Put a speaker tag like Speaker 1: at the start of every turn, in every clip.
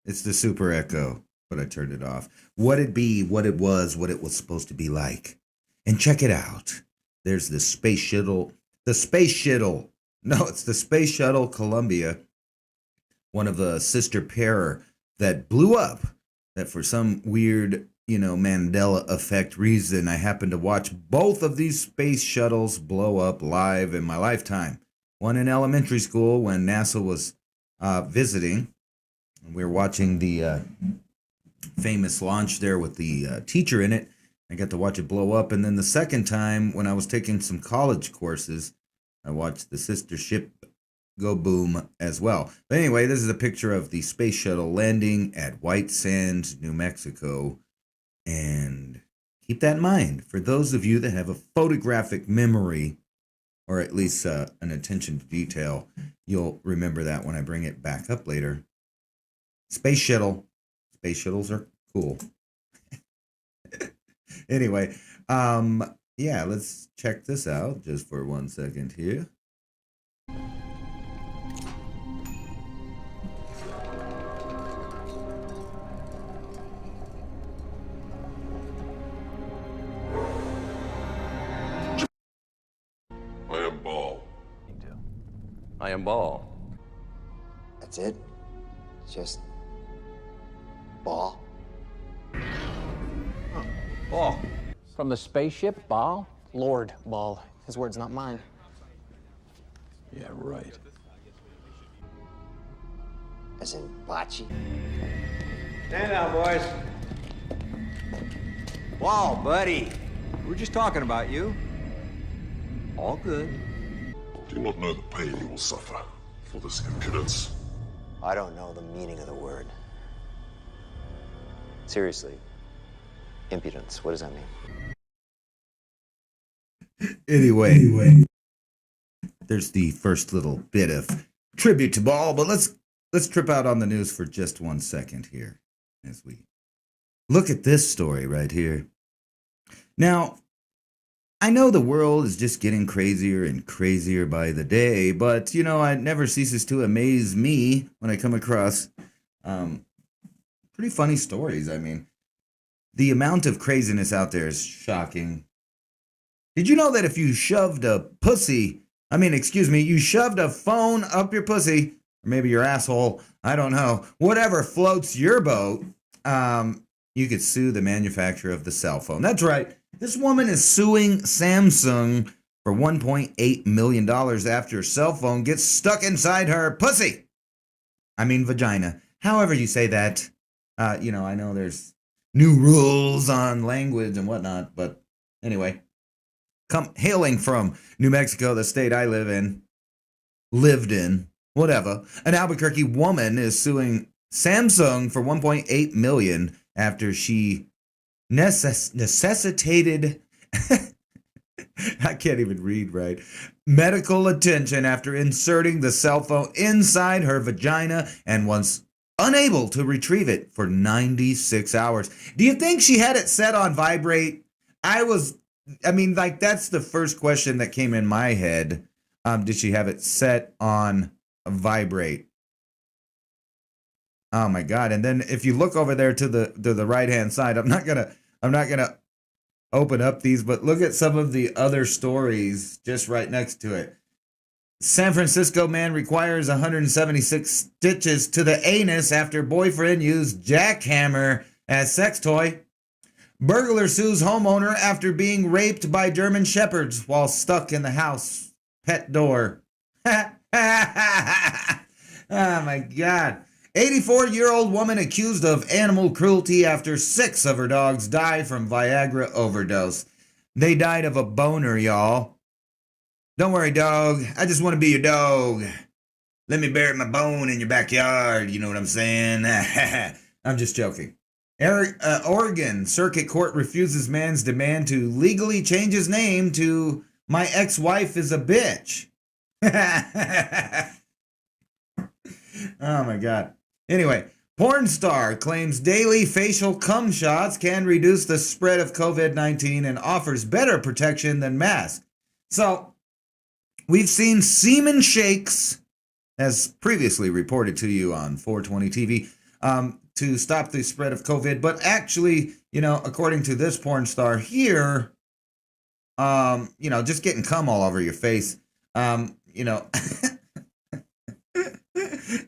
Speaker 1: It's the Super Echo, but I turned it off. What it be, what it was supposed to be like. And check it out. There's the space shuttle. The space shuttle. No, it's the Space Shuttle Columbia, one of the sister pair that blew up. That for some weird, Mandela effect reason, I happened to watch both of these space shuttles blow up live in my lifetime. One in elementary school when NASA was visiting. We were watching the famous launch there with the teacher in it. I got to watch it blow up. And then the second time when I was taking some college courses, I watched the sister ship go boom as well. But anyway, this is a picture of the space shuttle landing at White Sands, New Mexico. And keep that in mind for those of you that have a photographic memory, or at least an attention to detail. You'll remember that when I bring it back up later. Space shuttle. Space shuttles are cool. Anyway, yeah, let's check this out just for 1 second here.
Speaker 2: I am Ball.
Speaker 3: I am Ball.
Speaker 4: That's it? Just Ball?
Speaker 3: Ball.
Speaker 5: From the spaceship, Baal? Lord Baal. His words, not mine.
Speaker 3: Yeah, right.
Speaker 4: As in Bocce?
Speaker 6: Stand down, boys. Wall, buddy. We were just talking about you. All good.
Speaker 2: Do you not know the pain you will suffer for this impudence?
Speaker 4: I don't know the meaning of the word. Seriously. Impudence, what does that mean?
Speaker 1: Anyway, there's the first little bit of tribute to Ball, but let's trip out on the news for just 1 second here as we look at this story right here. Now, I know the world is just getting crazier and crazier by the day, but it never ceases to amaze me when I come across pretty funny stories. I mean, the amount of craziness out there is shocking. Did you know that if you shoved a you shoved a phone up your pussy, or maybe your asshole, I don't know, whatever floats your boat, you could sue the manufacturer of the cell phone. That's right. This woman is suing Samsung for $1.8 million after her cell phone gets stuck inside her pussy. Vagina. However you say that. I know there's new rules on language and whatnot, but anyway. Hailing from New Mexico, the state I lived in, whatever, an Albuquerque woman is suing Samsung for $1.8 million after she necessitated I can't even read right. Medical attention after inserting the cell phone inside her vagina and was unable to retrieve it for 96 hours. Do you think she had it set on vibrate? That's the first question that came in my head. Did she have it set on vibrate? Oh my God. And then if you look over there to the right-hand side, I'm not gonna open up these, but look at some of the other stories just right next to it. San Francisco man requires 176 stitches to the anus after boyfriend used jackhammer as sex toy. Burglar sues homeowner after being raped by German shepherds while stuck in the house pet door. Oh my God. 84-year-old woman accused of animal cruelty after 6 of her dogs die from Viagra overdose. They died of a boner, y'all. Don't worry, dog. I just want to be your dog. Let me bury my bone in your backyard. You know what I'm saying? I'm just joking. Oregon Circuit Court refuses man's demand to legally change his name to "My ex-wife is a bitch." Oh my God. Anyway, porn star claims daily facial cum shots can reduce the spread of COVID-19 and offers better protection than masks. So, we've seen semen shakes as previously reported to you on 420 TV, to stop the spread of COVID. But actually, according to this porn star here, just getting cum all over your face, I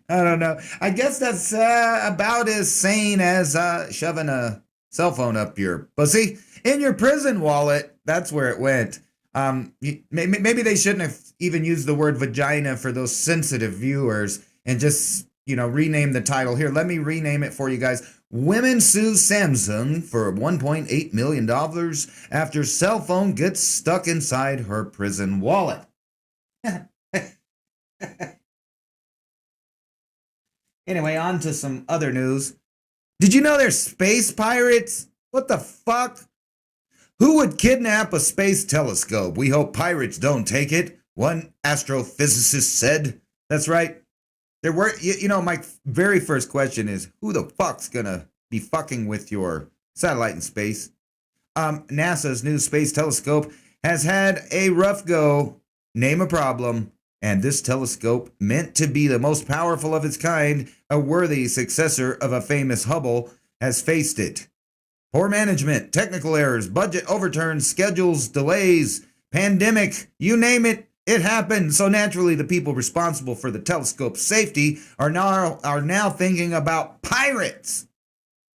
Speaker 1: don't know. I guess that's about as sane as shoving a cell phone up your pussy. In your prison wallet, that's where it went. Maybe they shouldn't have even used the word vagina for those sensitive viewers and just, rename the title. Here, let me rename it for you guys. Women sue Samsung for $1.8 million after cell phone gets stuck inside her prison wallet. Anyway, on to some other news. Did you know there's space pirates? What the fuck? Who would kidnap a space telescope? We hope pirates don't take it, one astrophysicist said. That's right. There were, my very first question is, who the fuck's gonna be fucking with your satellite in space? NASA's new space telescope has had a rough go. Name a problem. And this telescope, meant to be the most powerful of its kind, a worthy successor of a famous Hubble, has faced it. Poor management, technical errors, budget overturns, schedules, delays, pandemic, you name it, it happened. So naturally, the people responsible for the telescope's safety are now thinking about pirates.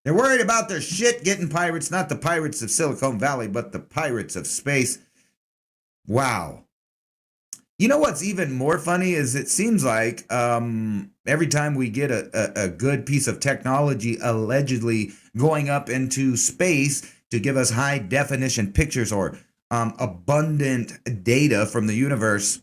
Speaker 1: They're worried about their shit getting pirates, not the pirates of Silicon Valley, but the pirates of space. Wow. You know what's even more funny is it seems like every time we get a good piece of technology allegedly going up into space to give us high definition pictures or abundant data from the universe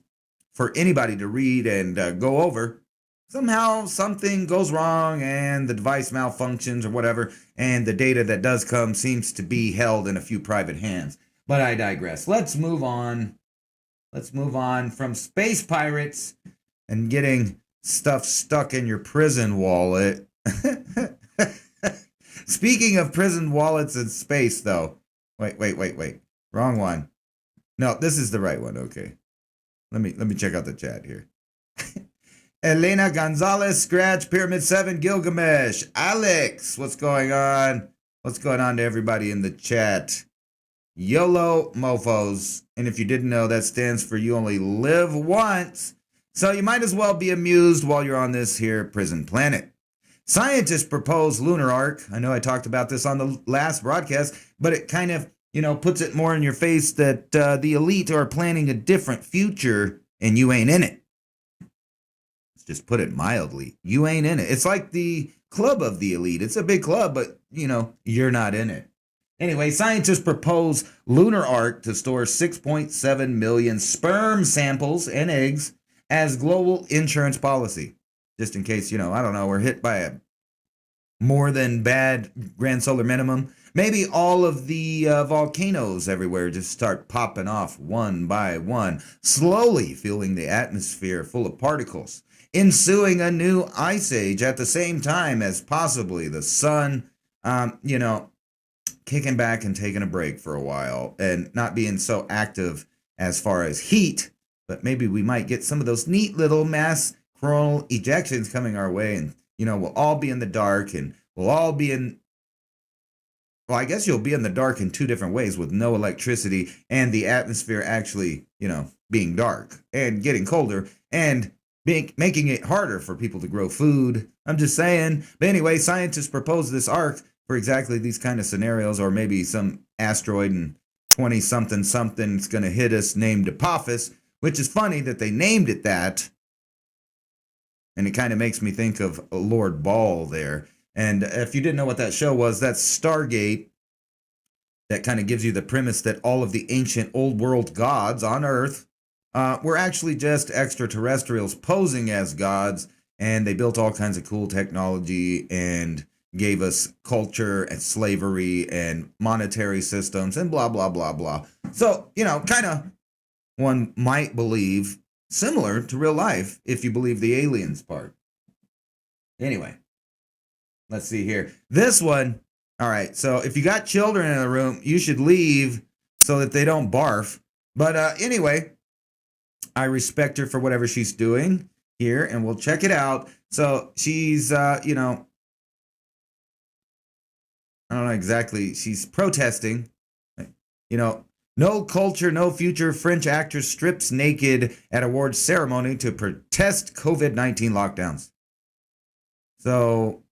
Speaker 1: for anybody to read and go over, somehow something goes wrong and the device malfunctions or whatever, and the data that does come seems to be held in a few private hands. But I digress. Let's move on. Let's move on from space pirates and getting stuff stuck in your prison wallet. Speaking of prison wallets and space, though. Wait. Wrong one. No, this is the right one. Okay. Let me check out the chat here. Elena Gonzalez, Scratch, Pyramid 7, Gilgamesh. Alex, what's going on? What's going on to everybody in the chat? YOLO mofos. And if you didn't know, that stands for you only live once. So you might as well be amused while you're on this here prison planet. Scientists propose lunar arc. I know I talked about this on the last broadcast, but it kind of, puts it more in your face that the elite are planning a different future and you ain't in it. Let's just put it mildly. You ain't in it. It's like the club of the elite. It's a big club, but, you're not in it. Anyway, scientists propose lunar arc to store 6.7 million sperm samples and eggs as global insurance policy. Just in case, I don't know, we're hit by a more than bad grand solar minimum. Maybe all of the volcanoes everywhere just start popping off one by one, slowly filling the atmosphere full of particles, ensuing a new ice age at the same time as possibly the sun, kicking back and taking a break for a while and not being so active as far as heat, but maybe we might get some of those neat little mass coronal ejections coming our way, and we'll all be in the dark, and we'll all be in, well, I guess you'll be in the dark in two different ways, with no electricity and the atmosphere actually, being dark and getting colder and making it harder for people to grow food. I'm just saying. But anyway, scientists propose this arc for exactly these kind of scenarios, or maybe some asteroid in 20-something is going to hit us named Apophis, which is funny that they named it that. And it kind of makes me think of Lord Ball there. And if you didn't know what that show was, that's Stargate. That kind of gives you the premise that all of the ancient old world gods on Earth were actually just extraterrestrials posing as gods. And they built all kinds of cool technology and gave us culture and slavery and monetary systems and blah, blah, blah, blah. So, kind of one might believe similar to real life if you believe the aliens part. Anyway, let's see here. This one, all right, so if you got children in the room, you should leave so that they don't barf. But anyway, I respect her for whatever she's doing. here, and we'll check it out. So she's, you know, I don't know exactly. She's protesting. You know, no culture, no future. French actress strips naked at awards ceremony to protest COVID-19 lockdowns. So,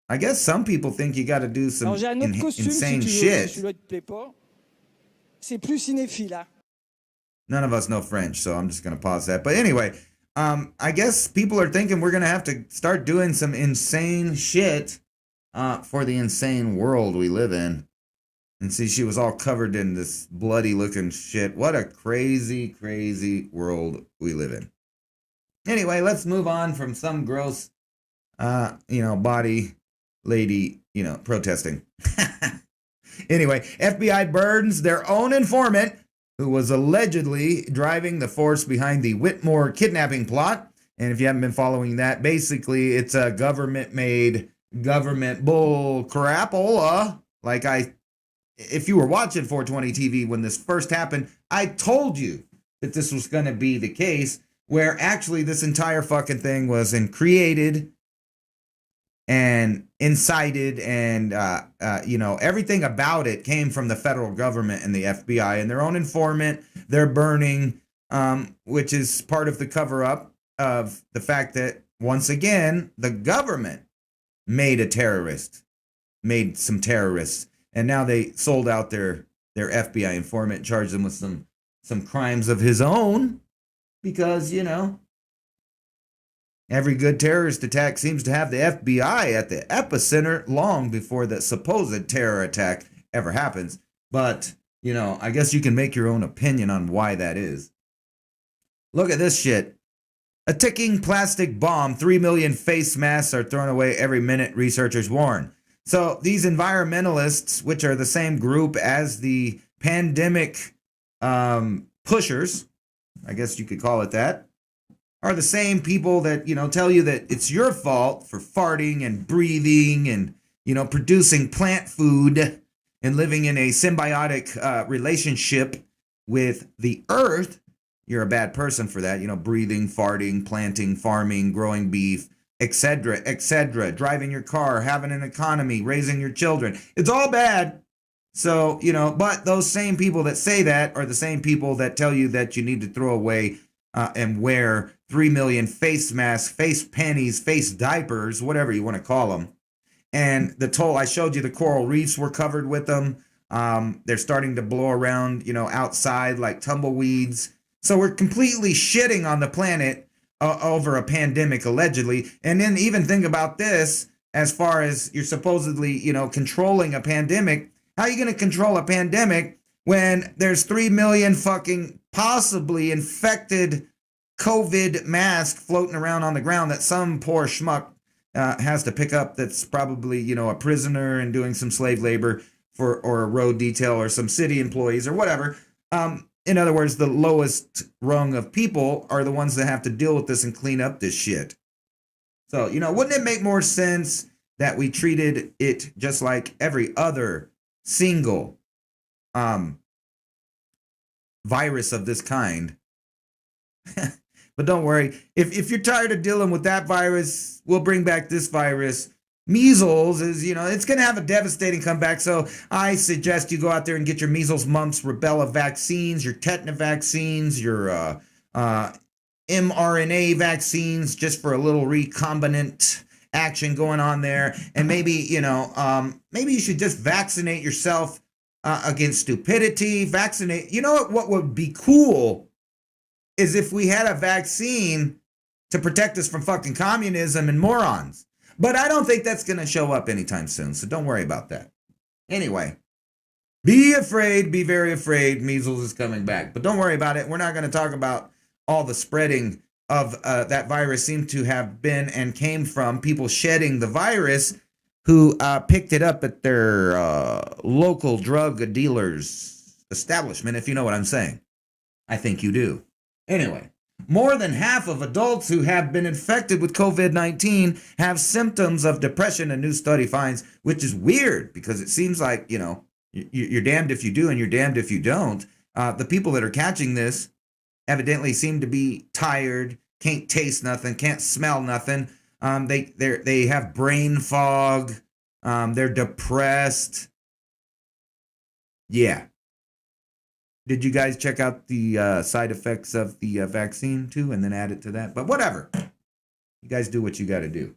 Speaker 1: I guess some people think you got to do some
Speaker 7: Alors j'ai un autre costume
Speaker 1: insane
Speaker 7: si tu veux,
Speaker 1: shit.
Speaker 7: celui-là te plaît pas. C'est plus cinéphile, hein.
Speaker 1: None of us know French, so I'm just going to pause that. But anyway, I guess people are thinking we're going to have to start doing some insane shit for the insane world we live in. And see, she was all covered in this bloody looking shit. What a crazy, crazy world we live in. Anyway, let's move on from some gross, you know, body lady, you know, protesting. Anyway, FBI burns their own informant who was allegedly driving the force behind the Whitmore kidnapping plot. And if you haven't been following that, basically it's a government-made government bull crapola. Like if you were watching 420 TV when this first happened, I told you that this was going to be the case, where actually this entire fucking thing was created and incited, and you know, everything about it came from the federal government and the FBI and their own informant. They're burning, which is part of the cover-up of the fact that, once again, the government made some terrorists, and now they sold out their FBI informant, charged them with some crimes of his own, because, you know, every good terrorist attack seems to have the FBI at the epicenter long before the supposed terror attack ever happens. But, you know, I guess you can make your own opinion on why that is. Look at this shit. A ticking plastic bomb. 3 million face masks are thrown away every minute, researchers warn. So these environmentalists, which are the same group as the pandemic pushers, I guess you could call it that, are the same people that, you know, tell you that it's your fault for farting and breathing and, you know, producing plant food and living in a symbiotic relationship with the earth. You're a bad person for that, you know, breathing, farting, planting, farming, growing beef, etc., etc., driving your car, having an economy, raising your children. It's all bad. So, you know, but those same people that say that are the same people that tell you that you need to throw away and wear 3 million face masks, face panties, face diapers, whatever you want to call them. And I showed you the coral reefs were covered with them. They're starting to blow around, you know, outside like tumbleweeds. So we're completely shitting on the planet over a pandemic, allegedly. And then even think about this, as far as you're supposedly, you know, controlling a pandemic. How are you going to control a pandemic when there's 3 million fucking possibly infected COVID masks floating around on the ground that some poor schmuck has to pick up, that's probably, you know, a prisoner and doing some slave labor or a road detail or some city employees or whatever. In other words, the lowest rung of people are the ones that have to deal with this and clean up this shit. So, you know, wouldn't it make more sense that we treated it just like every other single virus of this kind? But don't worry, if you're tired of dealing with that virus, we'll bring back this virus. Measles is, you know, it's going to have a devastating comeback. So I suggest you go out there and get your measles, mumps, rubella vaccines, your tetanus vaccines, your mRNA vaccines, just for a little recombinant action going on there. And maybe, you know, maybe you should just vaccinate yourself against stupidity. Vaccinate. You know what would be cool is if we had a vaccine to protect us from fucking communism and morons. But I don't think that's going to show up anytime soon, so don't worry about that. Anyway, be afraid, be very afraid. Measles is coming back. But don't worry about it. We're not going to talk about all the spreading of that virus seemed to have been and came from people shedding the virus who picked it up at their local drug dealer's establishment, if you know what I'm saying. I think you do. Anyway. More than half of adults who have been infected with COVID-19 have symptoms of depression, a new study finds, which is weird because it seems like, you know, you're damned if you do and you're damned if you don't. The people that are catching this evidently seem to be tired, can't taste nothing, can't smell nothing. They have brain fog. They're depressed. Yeah. Did you guys check out the side effects of the vaccine too, and then add it to that? But whatever. You guys do what you got to do.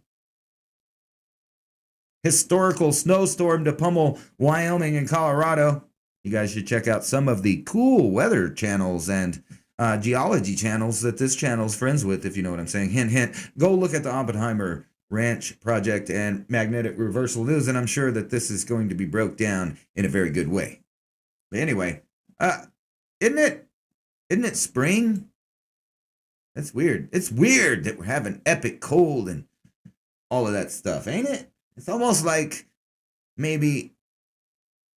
Speaker 1: Historical snowstorm to pummel Wyoming and Colorado. You guys should check out some of the cool weather channels and geology channels that this channel's friends with, if you know what I'm saying. Hint, hint. Go look at the Oppenheimer Ranch Project and Magnetic Reversal News, and I'm sure that this is going to be broke down in a very good way. But anyway, isn't it spring? That's weird. It's weird that we're having epic cold and all of that stuff, ain't it? It's almost like maybe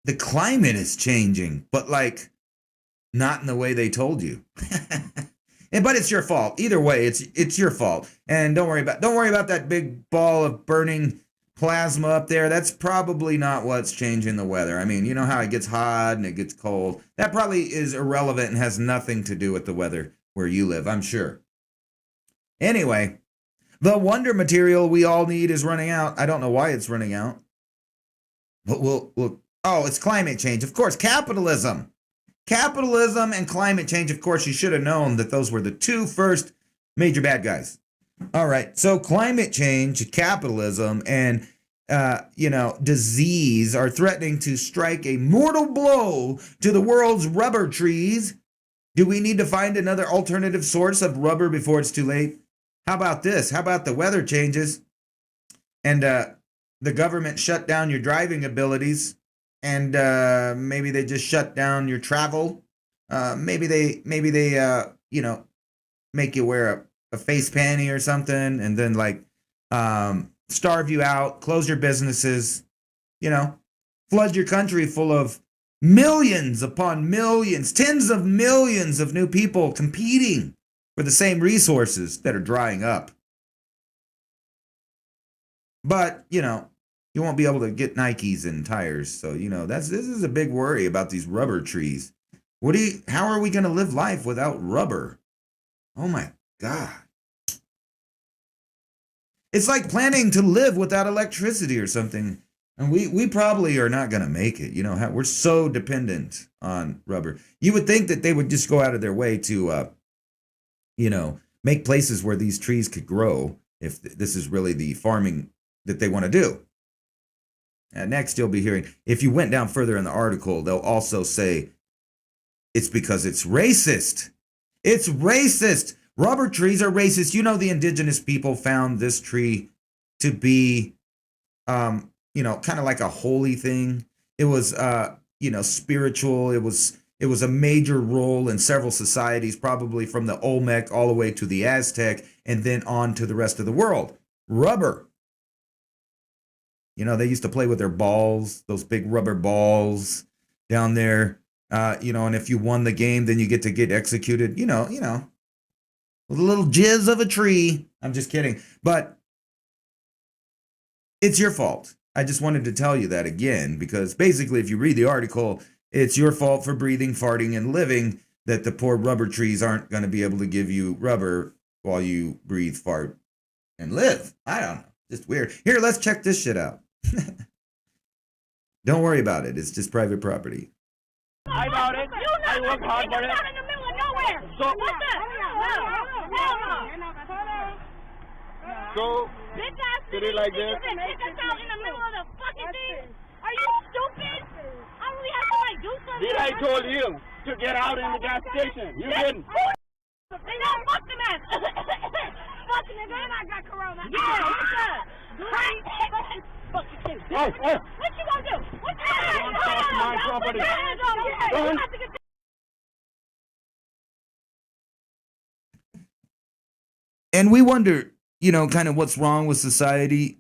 Speaker 1: the climate is changing, but like not in the way they told you. But it's your fault. Either way, it's your fault. And don't worry about that big ball of burning plasma up there. That's probably not what's changing the weather. I mean, you know how it gets hot and it gets cold. That probably is irrelevant and has nothing to do with the weather where you live, I'm sure. Anyway, the wonder material we all need is running out. I don't know why it's running out. But it's climate change. Of course, capitalism. Capitalism and climate change. Of course, you should have known that those were the two first major bad guys. All right. So climate change, capitalism, and disease are threatening to strike a mortal blow to the world's rubber trees. Do we need to find another alternative source of rubber before it's too late? How about this? How about the weather changes and the government shut down your driving abilities, and maybe they just shut down your travel. Maybe they make you wear a face panty or something, and then like starve you out, close your businesses, flood your country full of millions upon millions, tens of millions of new people competing for the same resources that are drying up. But, you won't be able to get Nikes and tires. So, this is a big worry about these rubber trees. How are we going to live life without rubber? Oh my God. It's like planning to live without electricity or something. And we probably are not going to make it. We're so dependent on rubber. You would think that they would just go out of their way to, make places where these trees could grow if this is really the farming that they want to do. Next, you'll be hearing, if you went down further in the article, they'll also say it's because it's racist. It's racist. Rubber trees are racist. The indigenous people found this tree to be, kind of like a holy thing. It was, spiritual. It was a major role in several societies, probably from the Olmec all the way to the Aztec and then on to the rest of the world. Rubber. They used to play with their balls, those big rubber balls down there. And if you won the game, then you get to get executed, with a little jizz of a tree. I'm just kidding. But it's your fault. I just wanted to tell you that again, because basically if you read the article, it's your fault for breathing, farting, and living that the poor rubber trees aren't going to be able to give you rubber while you breathe, fart, and live. I don't know. Just weird. Here, let's check this shit out. Don't worry about it. It's just private property.
Speaker 8: I about it. I work hard for it. You're in the middle of nowhere. So what the?
Speaker 2: So,
Speaker 8: Bitch ass
Speaker 2: did it like this?
Speaker 8: Kick us out in the middle of the fucking thing. Are you stupid? I really have to like do something.
Speaker 2: Did I told you to get out in the gas station? You didn't.
Speaker 8: They don't fuck them ass. Fucking nigga, and I got corona. Yeah, what's up? Fucking shit. What you gonna do? What you gonna do?
Speaker 2: Don't touch my property.
Speaker 8: Don't. Have to get
Speaker 1: And we wonder, kind of what's wrong with society.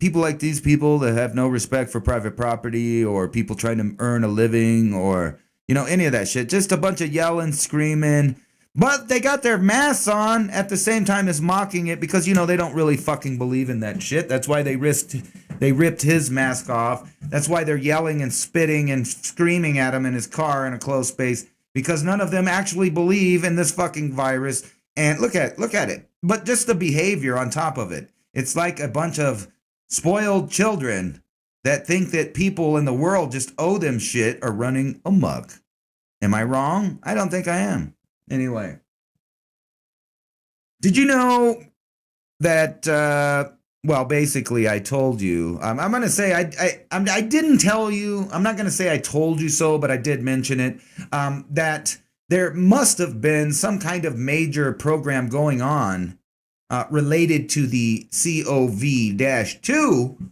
Speaker 1: People like these people that have no respect for private property, or people trying to earn a living, or, any of that shit. Just a bunch of yelling, screaming. But they got their masks on at the same time as mocking it because, they don't really fucking believe in that shit. That's why they ripped his mask off. That's why they're yelling and spitting and screaming at him in his car in a closed space, because none of them actually believe in this fucking virus. And look at it. but just the behavior on top of it. It's like a bunch of spoiled children that think that people in the world just owe them shit are running amok. Am I wrong? I don't think I am. Anyway. Did you know that, well, basically I told you, I'm going to say I didn't tell you, I'm not going to say I told you so, but I did mention it, that there must have been some kind of major program going on related to the COV-2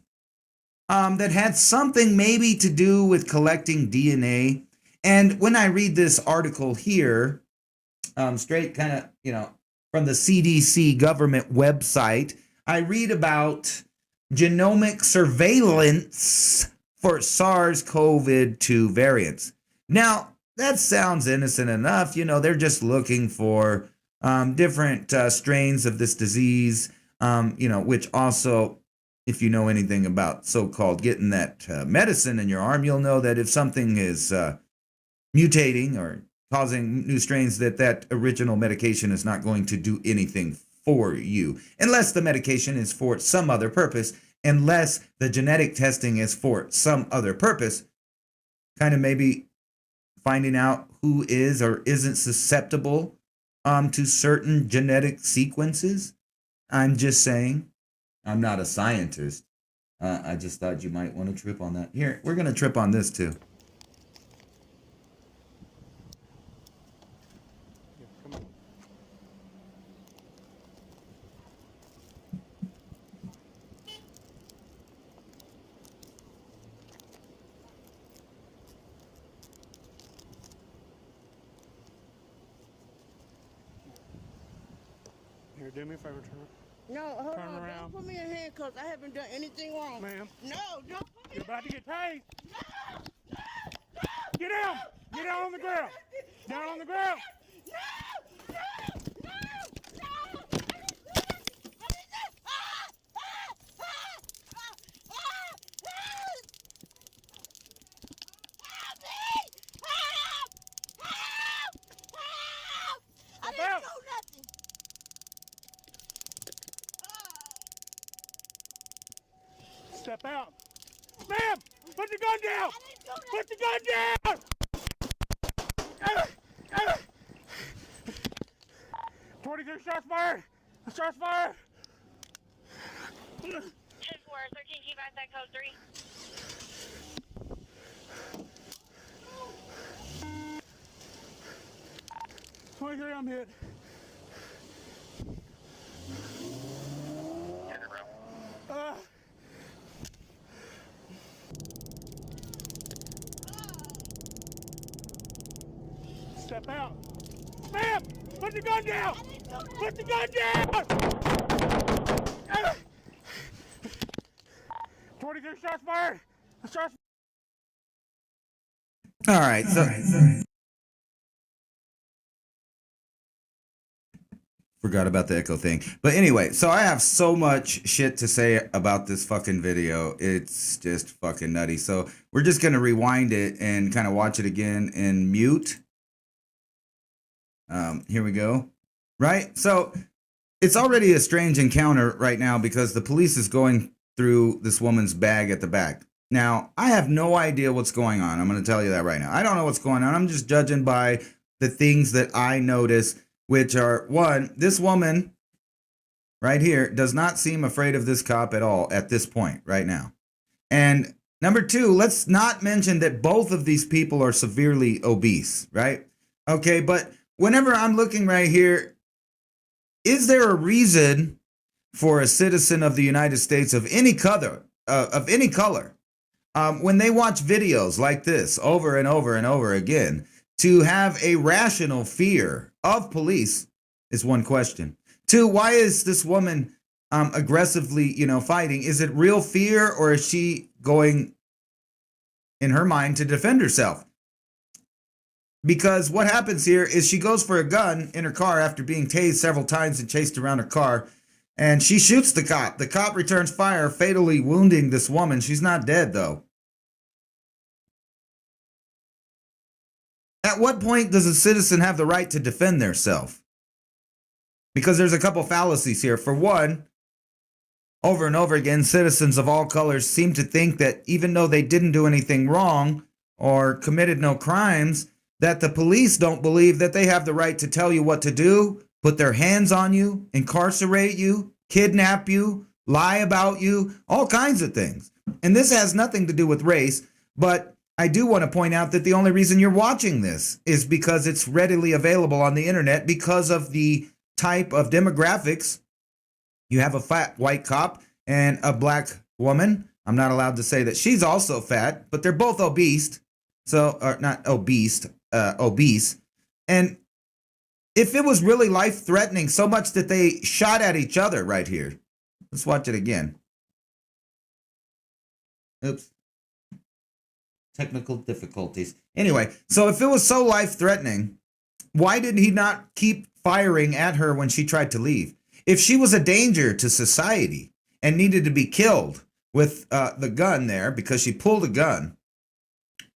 Speaker 1: that had something maybe to do with collecting DNA. And when I read this article here, straight kind of, from the CDC government website, I read about genomic surveillance for SARS-CoV-2 variants. Now, that sounds innocent enough. They're just looking for different strains of this disease, which also, if you know anything about so-called getting that medicine in your arm, you'll know that if something is mutating or causing new strains, that original medication is not going to do anything for you, unless the medication is for some other purpose, unless the genetic testing is for some other purpose, kind of maybe finding out who is or isn't susceptible to certain genetic sequences. I'm just saying. I'm not a scientist. I just thought you might want to trip on that. Here, we're going to trip on this too.
Speaker 9: Here, do me a favor, turn it.
Speaker 10: No, hold
Speaker 9: Turn
Speaker 10: on.
Speaker 9: around.
Speaker 10: Don't put me in handcuffs. I haven't done anything wrong.
Speaker 9: Ma'am.
Speaker 10: No, don't put me
Speaker 9: You're about to get tased.
Speaker 10: No!
Speaker 9: Get down! Get down on the ground! Down on the ground!
Speaker 10: No! No! No! I didn't do nothing.
Speaker 9: Step out. Ma'am! Put the gun down! Put the gun down! 22 shots fired! Shots fired!
Speaker 8: 10-4, 13 keep outside code 3.
Speaker 9: I'm hit. Step out. Ma'am! Put the gun down! Put the gun down! 22 shots fired! Shots.
Speaker 1: All right, so forgot about the echo thing. But anyway, so I have so much shit to say about this fucking video. It's just fucking nutty. So we're just going to rewind it and kind of watch it again in mute. Here we go. Right? So it's already a strange encounter right now because the police is going through this woman's bag at the back. Now, I have no idea what's going on. I'm going to tell you that right now. I don't know what's going on. I'm just judging by the things that I notice, which are, one, this woman right here does not seem afraid of this cop at all at this point right now. And number two, let's not mention that both of these people are severely obese, right? Okay, but whenever I'm looking right here, is there a reason for a citizen of the United States of any color, when they watch videos like this over and over and over again, to have a rational fear of police is one question. Two, why is this woman aggressively, fighting? Is it real fear, or is she going, in her mind, to defend herself? Because what happens here is she goes for a gun in her car after being tased several times and chased around her car, and she shoots the cop. The cop returns fire, fatally wounding this woman. She's not dead, though. At what point does a citizen have the right to defend themselves? because there's a couple fallacies here. For one, over and over again, citizens of all colors seem to think that even though they didn't do anything wrong or committed no crimes, that the police don't believe that they have the right to tell you what to do, put their hands on you, incarcerate you, kidnap you, lie about you, all kinds of things. And this has nothing to do with race, but I do want to point out that the only reason you're watching this is because it's readily available on the internet because of the type of demographics. You have a fat white cop and a black woman. I'm not allowed to say that she's also fat, but they're both obese. So, or not obese, obese. And if it was really life-threatening, so much that they shot at each other right here. Let's watch it again. Oops. Technical difficulties. Anyway, so if it was so life-threatening, why did he not keep firing at her when she tried to leave? If she was a danger to society and needed to be killed with the gun there because she pulled a gun,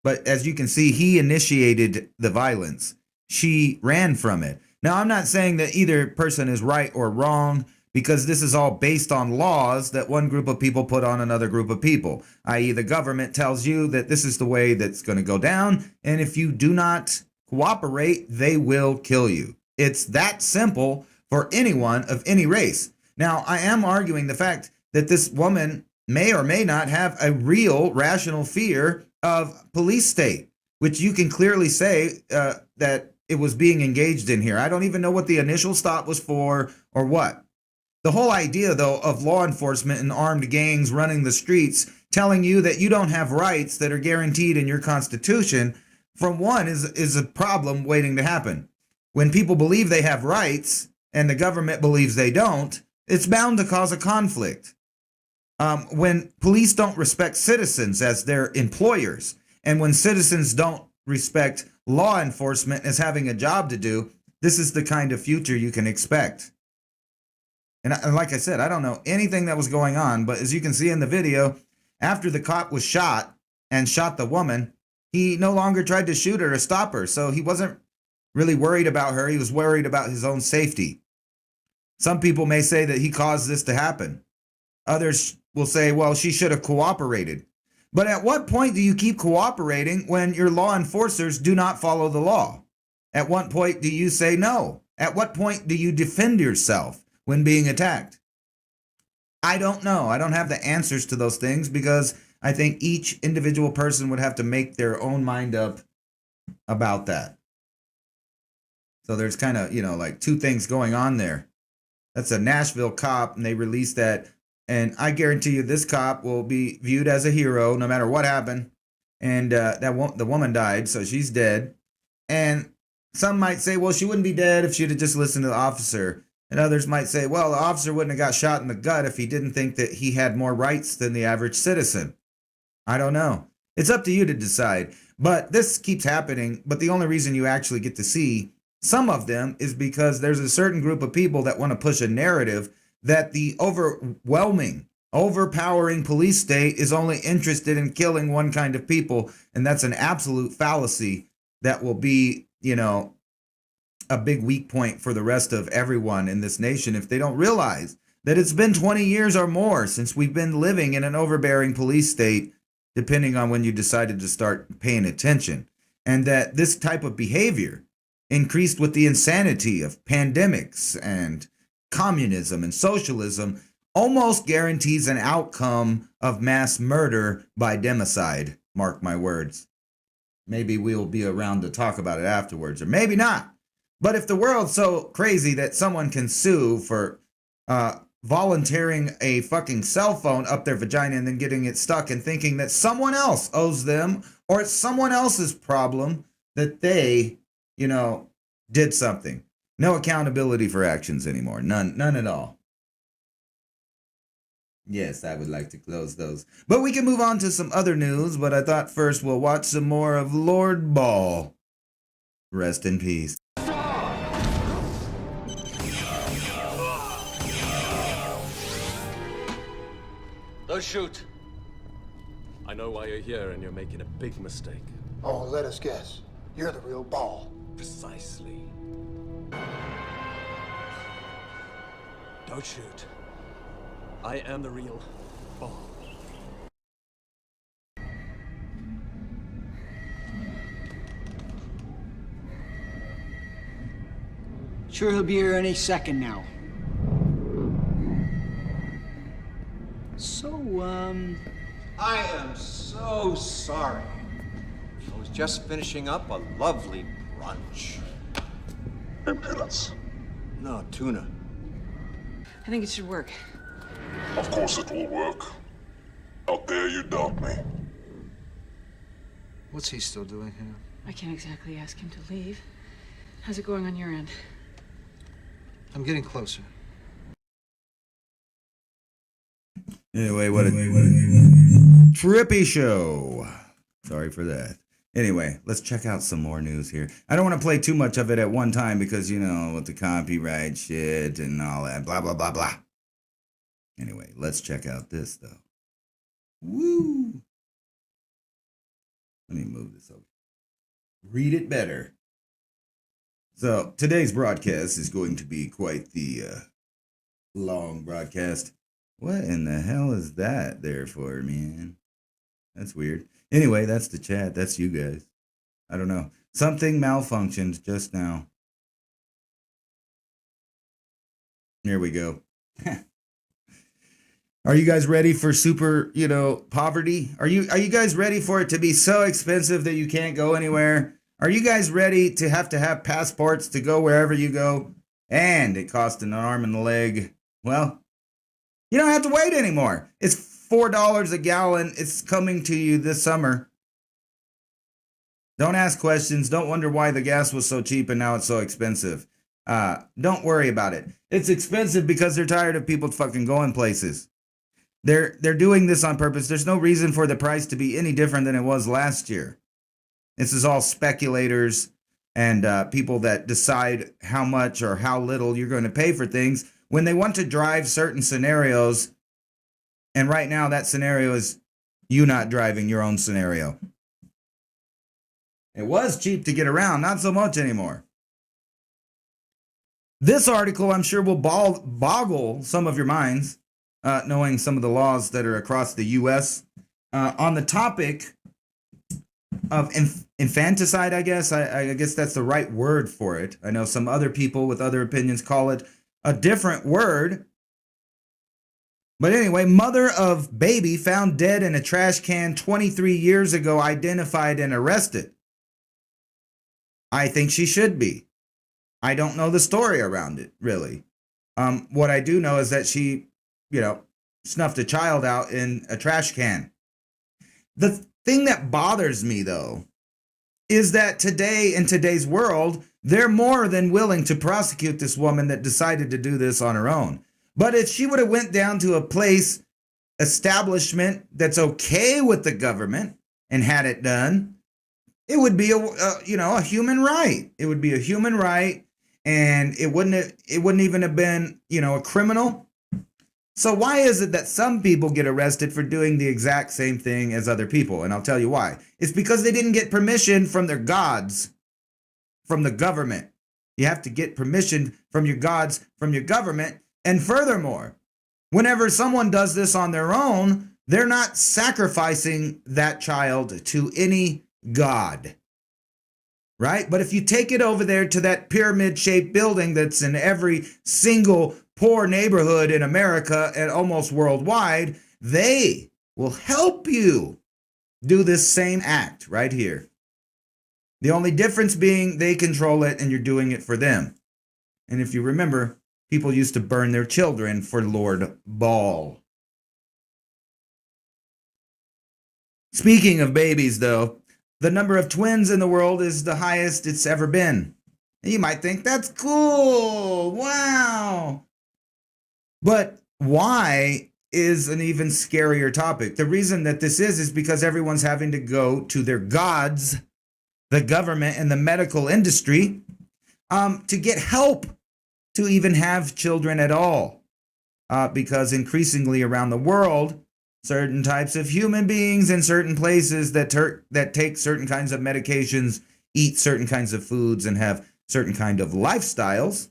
Speaker 1: but as you can see, he initiated the violence. She ran from it. Now, I'm not saying that either person is right or wrong, because this is all based on laws that one group of people put on another group of people, i.e. the government tells you that this is the way that's going to go down, and if you do not cooperate, they will kill you. It's that simple for anyone of any race. Now, I am arguing the fact that this woman may or may not have a real rational fear of police state, which you can clearly say that it was being engaged in here. I don't even know what the initial stop was for or what. The whole idea, though, of law enforcement and armed gangs running the streets, telling you that you don't have rights that are guaranteed in your Constitution, from one, is a problem waiting to happen. When people believe they have rights and the government believes they don't, it's bound to cause a conflict. When police don't respect citizens as their employers, and when citizens don't respect law enforcement as having a job to do, this is the kind of future you can expect. And like I said, I don't know anything that was going on, but as you can see in the video, after the cop was shot and shot the woman, he no longer tried to shoot her or stop her. So he wasn't really worried about her. He was worried about his own safety. Some people may say that he caused this to happen. Others will say, well, she should have cooperated. But at what point do you keep cooperating when your law enforcers do not follow the law? At what point do you say no? At what point do you defend yourself when being attacked? I don't know. I don't have the answers to those things because I think each individual person would have to make their own mind up about that. So there's kind of, like two things going on there. That's a Nashville cop, and they released that. And I guarantee you this cop will be viewed as a hero no matter what happened. And the woman died, so she's dead. And some might say, well, she wouldn't be dead if she'd have just listened to the officer. And others might say, well, the officer wouldn't have got shot in the gut if he didn't think that he had more rights than the average citizen. I don't know. It's up to you to decide. But this keeps happening. But the only reason you actually get to see some of them is because there's a certain group of people that want to push a narrative that the overpowering police state is only interested in killing one kind of people. And that's an absolute fallacy that will be, a big weak point for the rest of everyone in this nation if they don't realize that it's been 20 years or more since we've been living in an overbearing police state, depending on when you decided to start paying attention. And that this type of behavior increased with the insanity of pandemics and communism and socialism almost guarantees an outcome of mass murder by democide. Mark my words. Maybe we'll be around to talk about it afterwards, or maybe not. But if the world's so crazy that someone can sue for volunteering a fucking cell phone up their vagina and then getting it stuck and thinking that someone else owes them or it's someone else's problem that they, did something. No accountability for actions anymore. None at all. Yes, I would like to close those. But we can move on to some other news, but I thought first we'll watch some more of Lord Ball. Rest in peace.
Speaker 3: Don't shoot. I know why you're here, and you're making a big mistake.
Speaker 11: Oh, let us guess. You're the real Ball.
Speaker 3: Precisely. Don't shoot. I am the real Ball.
Speaker 11: Sure, he'll be here any second now. So,
Speaker 6: I am so sorry. I was just finishing up a lovely brunch.
Speaker 2: Impudence.
Speaker 6: No, tuna.
Speaker 12: I think it should work.
Speaker 2: Of course it will work. How dare you doubt me?
Speaker 13: What's he still doing here?
Speaker 12: I can't exactly ask him to leave. How's it going on your end?
Speaker 13: I'm getting closer.
Speaker 1: Anyway, what a trippy show. Sorry for that. Anyway, let's check out some more news here. I don't want to play too much of it at one time because, you know, with the copyright shit and all that, blah, blah, blah, blah. Anyway, let's check out this, though. Woo! Let me move this over. Read it better. So, today's broadcast is going to be quite the long broadcast. What in the hell is that there for, man? That's weird. Anyway, that's the chat. That's you guys. I don't know. Something malfunctioned just now. Here we go. Are you guys ready for super, poverty? Are you guys ready for it to be so expensive that you can't go anywhere? Are you guys ready to have passports to go wherever you go? And it costs an arm and a leg. Well, you don't have to wait anymore. It's $4 a gallon. It's coming to you this summer. Don't ask questions. Don't wonder why the gas was so cheap and now it's so expensive. Don't worry about it. It's expensive because they're tired of people fucking going places. They're doing this on purpose. There's no reason for the price to be any different than it was last year. This is all speculators and people that decide how much or how little you're going to pay for things when they want to drive certain scenarios. And right now that scenario is you not driving your own scenario. It was cheap to get around, not so much anymore. This article, I'm sure, will boggle some of your minds, knowing some of the laws that are across the U.S. On the topic of infanticide, I guess. I guess that's the right word for it. I know some other people with other opinions call it a different word. But anyway, mother of baby found dead in a trash can 23 years ago, identified and arrested. I think she should be. I don't know the story around it, really. What I do know is that she, snuffed a child out in a trash can. The thing that bothers me, though, is that today, in today's world, they're more than willing to prosecute this woman that decided to do this on her own. But if she would have went down to a establishment that's okay with the government and had it done, it would be a human right. It would be a human right, and it wouldn't even have been, a criminal. So why is it that some people get arrested for doing the exact same thing as other people? And I'll tell you why. It's because they didn't get permission from their gods, from the government. You have to get permission from your gods, from your government. And furthermore, whenever someone does this on their own, they're not sacrificing that child to any god, right? But if you take it over there to that pyramid-shaped building that's in every single poor neighborhood in America and almost worldwide, they will help you do this same act right here. The only difference being they control it and you're doing it for them. And if you remember, people used to burn their children for Lord Baal. Speaking of babies, though, the number of twins in the world is the highest it's ever been. And you might think, that's cool, wow. But why is an even scarier topic. The reason that this is because everyone's having to go to their gods, the government and the medical industry, to get help to even have children at all. Because increasingly around the world, certain types of human beings in certain places that take certain kinds of medications, eat certain kinds of foods, and have certain kind of lifestyles,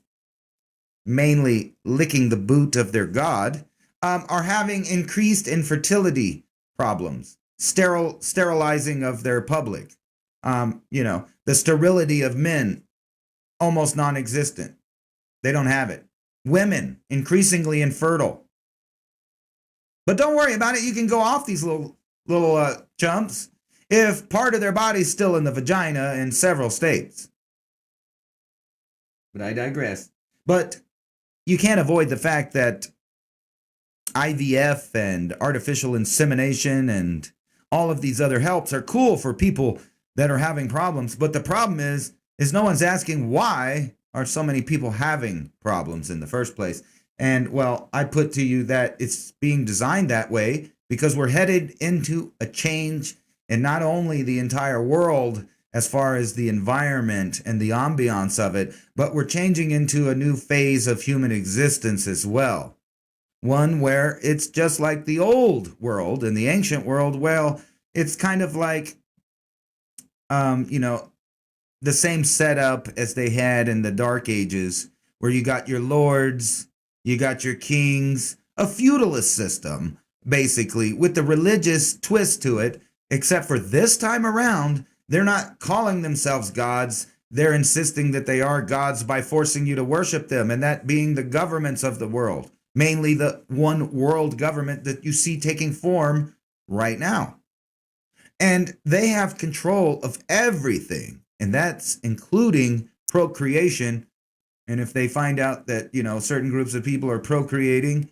Speaker 1: mainly licking the boot of their god, are having increased infertility problems, sterilizing of their public. The sterility of men, almost non-existent. They don't have it. Women, increasingly infertile. But don't worry about it. You can go off these little chumps if part of their body's still in the vagina in several states. But I digress. But you can't avoid the fact that IVF and artificial insemination and all of these other helps are cool for people that are having problems. But the problem is no one's asking why are so many people having problems in the first place. And well, I put to you that it's being designed that way because we're headed into a change in not only the entire world as far as the environment and the ambiance of it, but we're changing into a new phase of human existence as well. One where it's just like the old world and the ancient world. Well, it's kind of like, the same setup as they had in the Dark Ages, where you got your lords, you got your kings, a feudalist system, basically, with the religious twist to it, except for this time around, they're not calling themselves gods. They're insisting that they are gods by forcing you to worship them, and that being the governments of the world, mainly the one world government that you see taking form right now. And they have control of everything, and that's including procreation. And if they find out that, certain groups of people are procreating,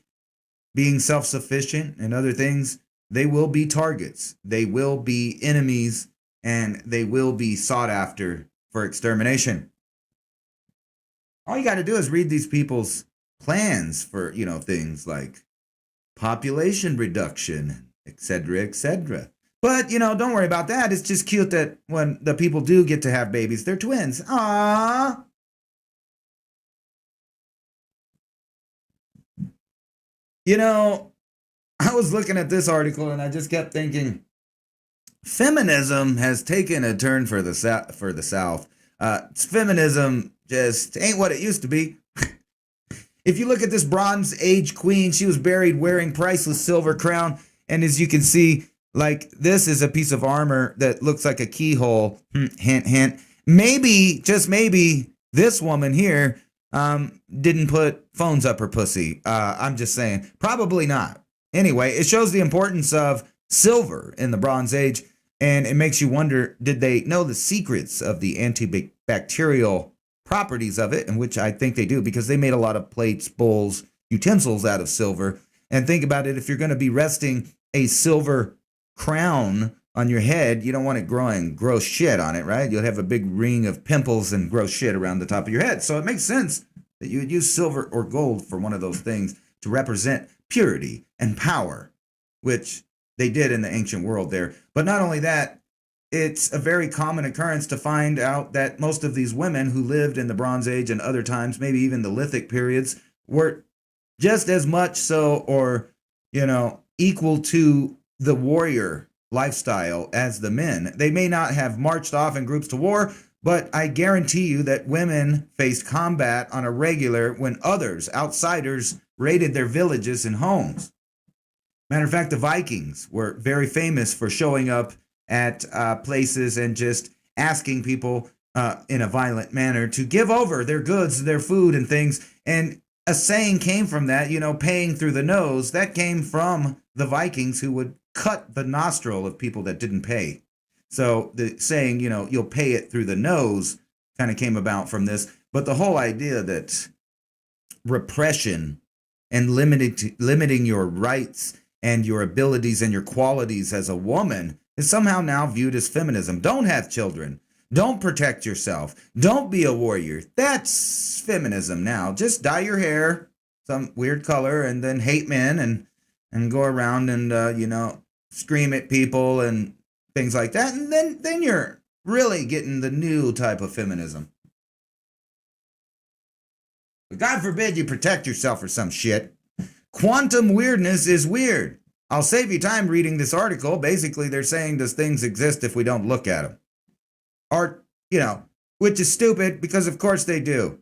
Speaker 1: being self-sufficient and other things, they will be targets. They will be enemies, and they will be sought after for extermination. All you got to do is read these people's plans for, things like population reduction, etc., etc. But, don't worry about that. It's just cute that when the people do get to have babies, they're twins. Aww. I was looking at this article and I just kept thinking, feminism has taken a turn for the South. Feminism just ain't what it used to be. If you look at this Bronze Age queen, she was buried wearing priceless silver crown. And as you can see, like, this is a piece of armor that looks like a keyhole. Hint, hint. Maybe, just maybe, this woman here didn't put phones up her pussy. I'm just saying. Probably not. Anyway, it shows the importance of silver in the Bronze Age. And it makes you wonder, did they know the secrets of the antibacterial properties of it? And which I think they do, because they made a lot of plates, bowls, utensils out of silver. And think about it, if you're going to be resting a silver crown on your head, you don't want it growing gross shit on it, right? You'll have a big ring of pimples and gross shit around the top of your head. So it makes sense that you would use silver or gold for one of those things to represent purity and power, which they did in the ancient world there. But not only that, it's a very common occurrence to find out that most of these women who lived in the Bronze Age and other times, maybe even the Lithic periods, were just as much so or, equal to the warrior lifestyle as the men. They may not have marched off in groups to war, but I guarantee you that women faced combat on a regular when others, outsiders, raided their villages and homes. Matter of fact, the Vikings were very famous for showing up at places and just asking people in a violent manner to give over their goods, their food and things. And a saying came from that, paying through the nose. That came from the Vikings, who would cut the nostril of people that didn't pay. So the saying, you'll pay it through the nose kind of came about from this. But the whole idea that repression and limiting your rights and your abilities and your qualities as a woman is somehow now viewed as feminism. Don't have children. Don't protect yourself. Don't be a warrior. That's feminism now. Just dye your hair some weird color and then hate men and go around and, scream at people and things like that. And then you're really getting the new type of feminism. But God forbid you protect yourself or some shit. Quantum weirdness is weird. I'll save you time reading this article. Basically, they're saying, does things exist if we don't look at them? Or, which is stupid because of course they do.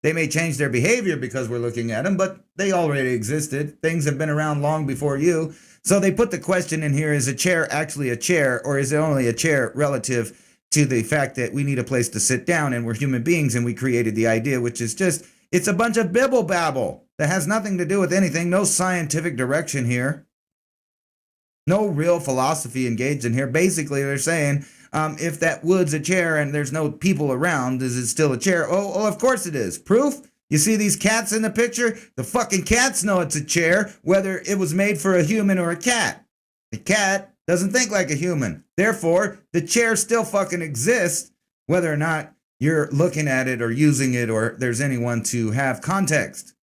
Speaker 1: They may change their behavior because we're looking at them, but they already existed. Things have been around long before you. So they put the question in here, is a chair actually a chair, or is it only a chair relative to the fact that we need a place to sit down and we're human beings and we created the idea, which is just, it's a bunch of bibble babble that has nothing to do with anything. No scientific direction here. No real philosophy engaged in here. Basically, they're saying, if that wood's a chair and there's no people around, is it still a chair? Oh, of course it is. Proof? You see these cats in the picture? The fucking cats know it's a chair, whether it was made for a human or a cat. The cat doesn't think like a human. Therefore, the chair still fucking exists, whether or not you're looking at it or using it or there's anyone to have context.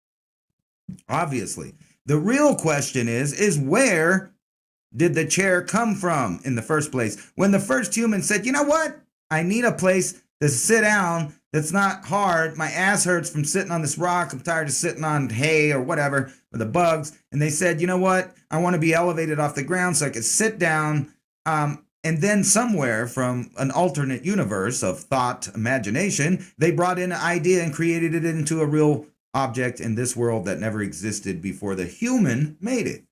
Speaker 1: Obviously. The real question is where did the chair come from in the first place? When the first human said, you know what? I need a place to sit down that's not hard. My ass hurts from sitting on this rock. I'm tired of sitting on hay or whatever with the bugs. And they said, you know what? I want to be elevated off the ground so I could sit down. And then somewhere from an alternate universe of thought, imagination, they brought in an idea and created it into a real object in this world that never existed before the human made it.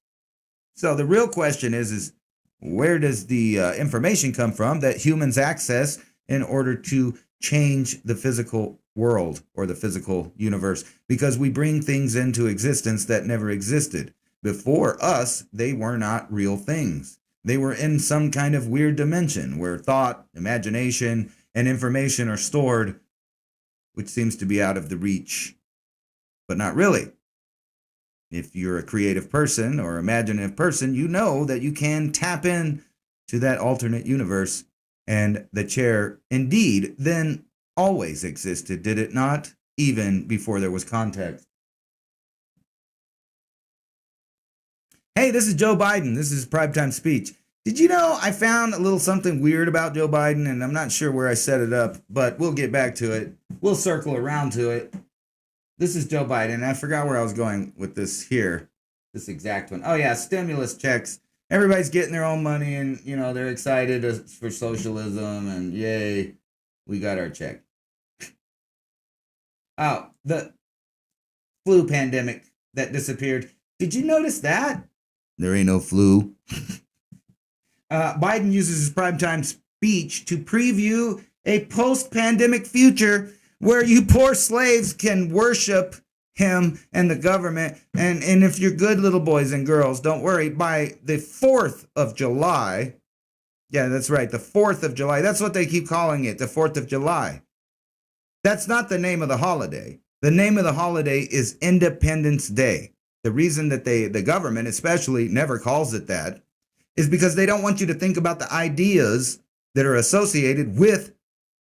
Speaker 1: So the real question is where does the information come from that humans access in order to change the physical world or the physical universe? Because we bring things into existence that never existed. Before us, they were not real things. They were in some kind of weird dimension where thought, imagination, and information are stored, which seems to be out of the reach, but not really. If you're a creative person or imaginative person, you know that you can tap in to that alternate universe. And the chair indeed then always existed, did it not? Even before there was context. Hey, this is Joe Biden. This is Primetime Speech. Did you know I found a little something weird about Joe Biden? And I'm not sure where I set it up, but we'll get back to it. We'll circle around to it. This is Joe Biden. I forgot where I was going with this here. This exact one. Oh, yeah, stimulus checks. Everybody's getting their own money and, you know, they're excited for socialism and yay, we got our check. Oh, the flu pandemic that disappeared. Did you notice that? There ain't no flu. Biden uses his primetime speech to preview a post-pandemic future where you poor slaves can worship him and the government. And if you're good little boys and girls, don't worry, by the 4th of July, yeah, that's right, the 4th of July, that's what they keep calling it, the 4th of July. That's not the name of the holiday. The name of the holiday is Independence Day. The reason that the government especially never calls it that is because they don't want you to think about the ideas that are associated with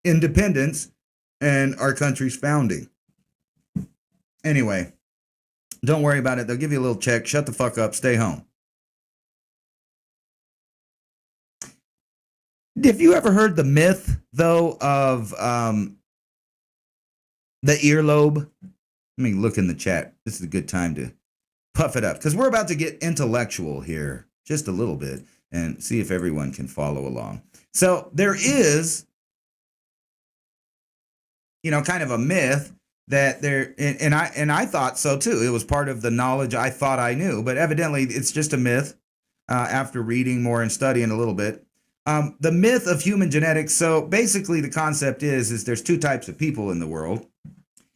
Speaker 1: independence and our country's founding. Anyway, don't worry about it. They'll give you a little check. Shut the fuck up. Stay home. Have you ever heard the myth, though, of the earlobe? Let me look in the chat. This is a good time to puff it up because we're about to get intellectual here just a little bit and see if everyone can follow along. So there is, you know, kind of a myth that there, and I thought so too. It was part of the knowledge I thought I knew, but evidently it's just a myth after reading more and studying a little bit. The myth of human genetics. So basically the concept is there's two types of people in the world,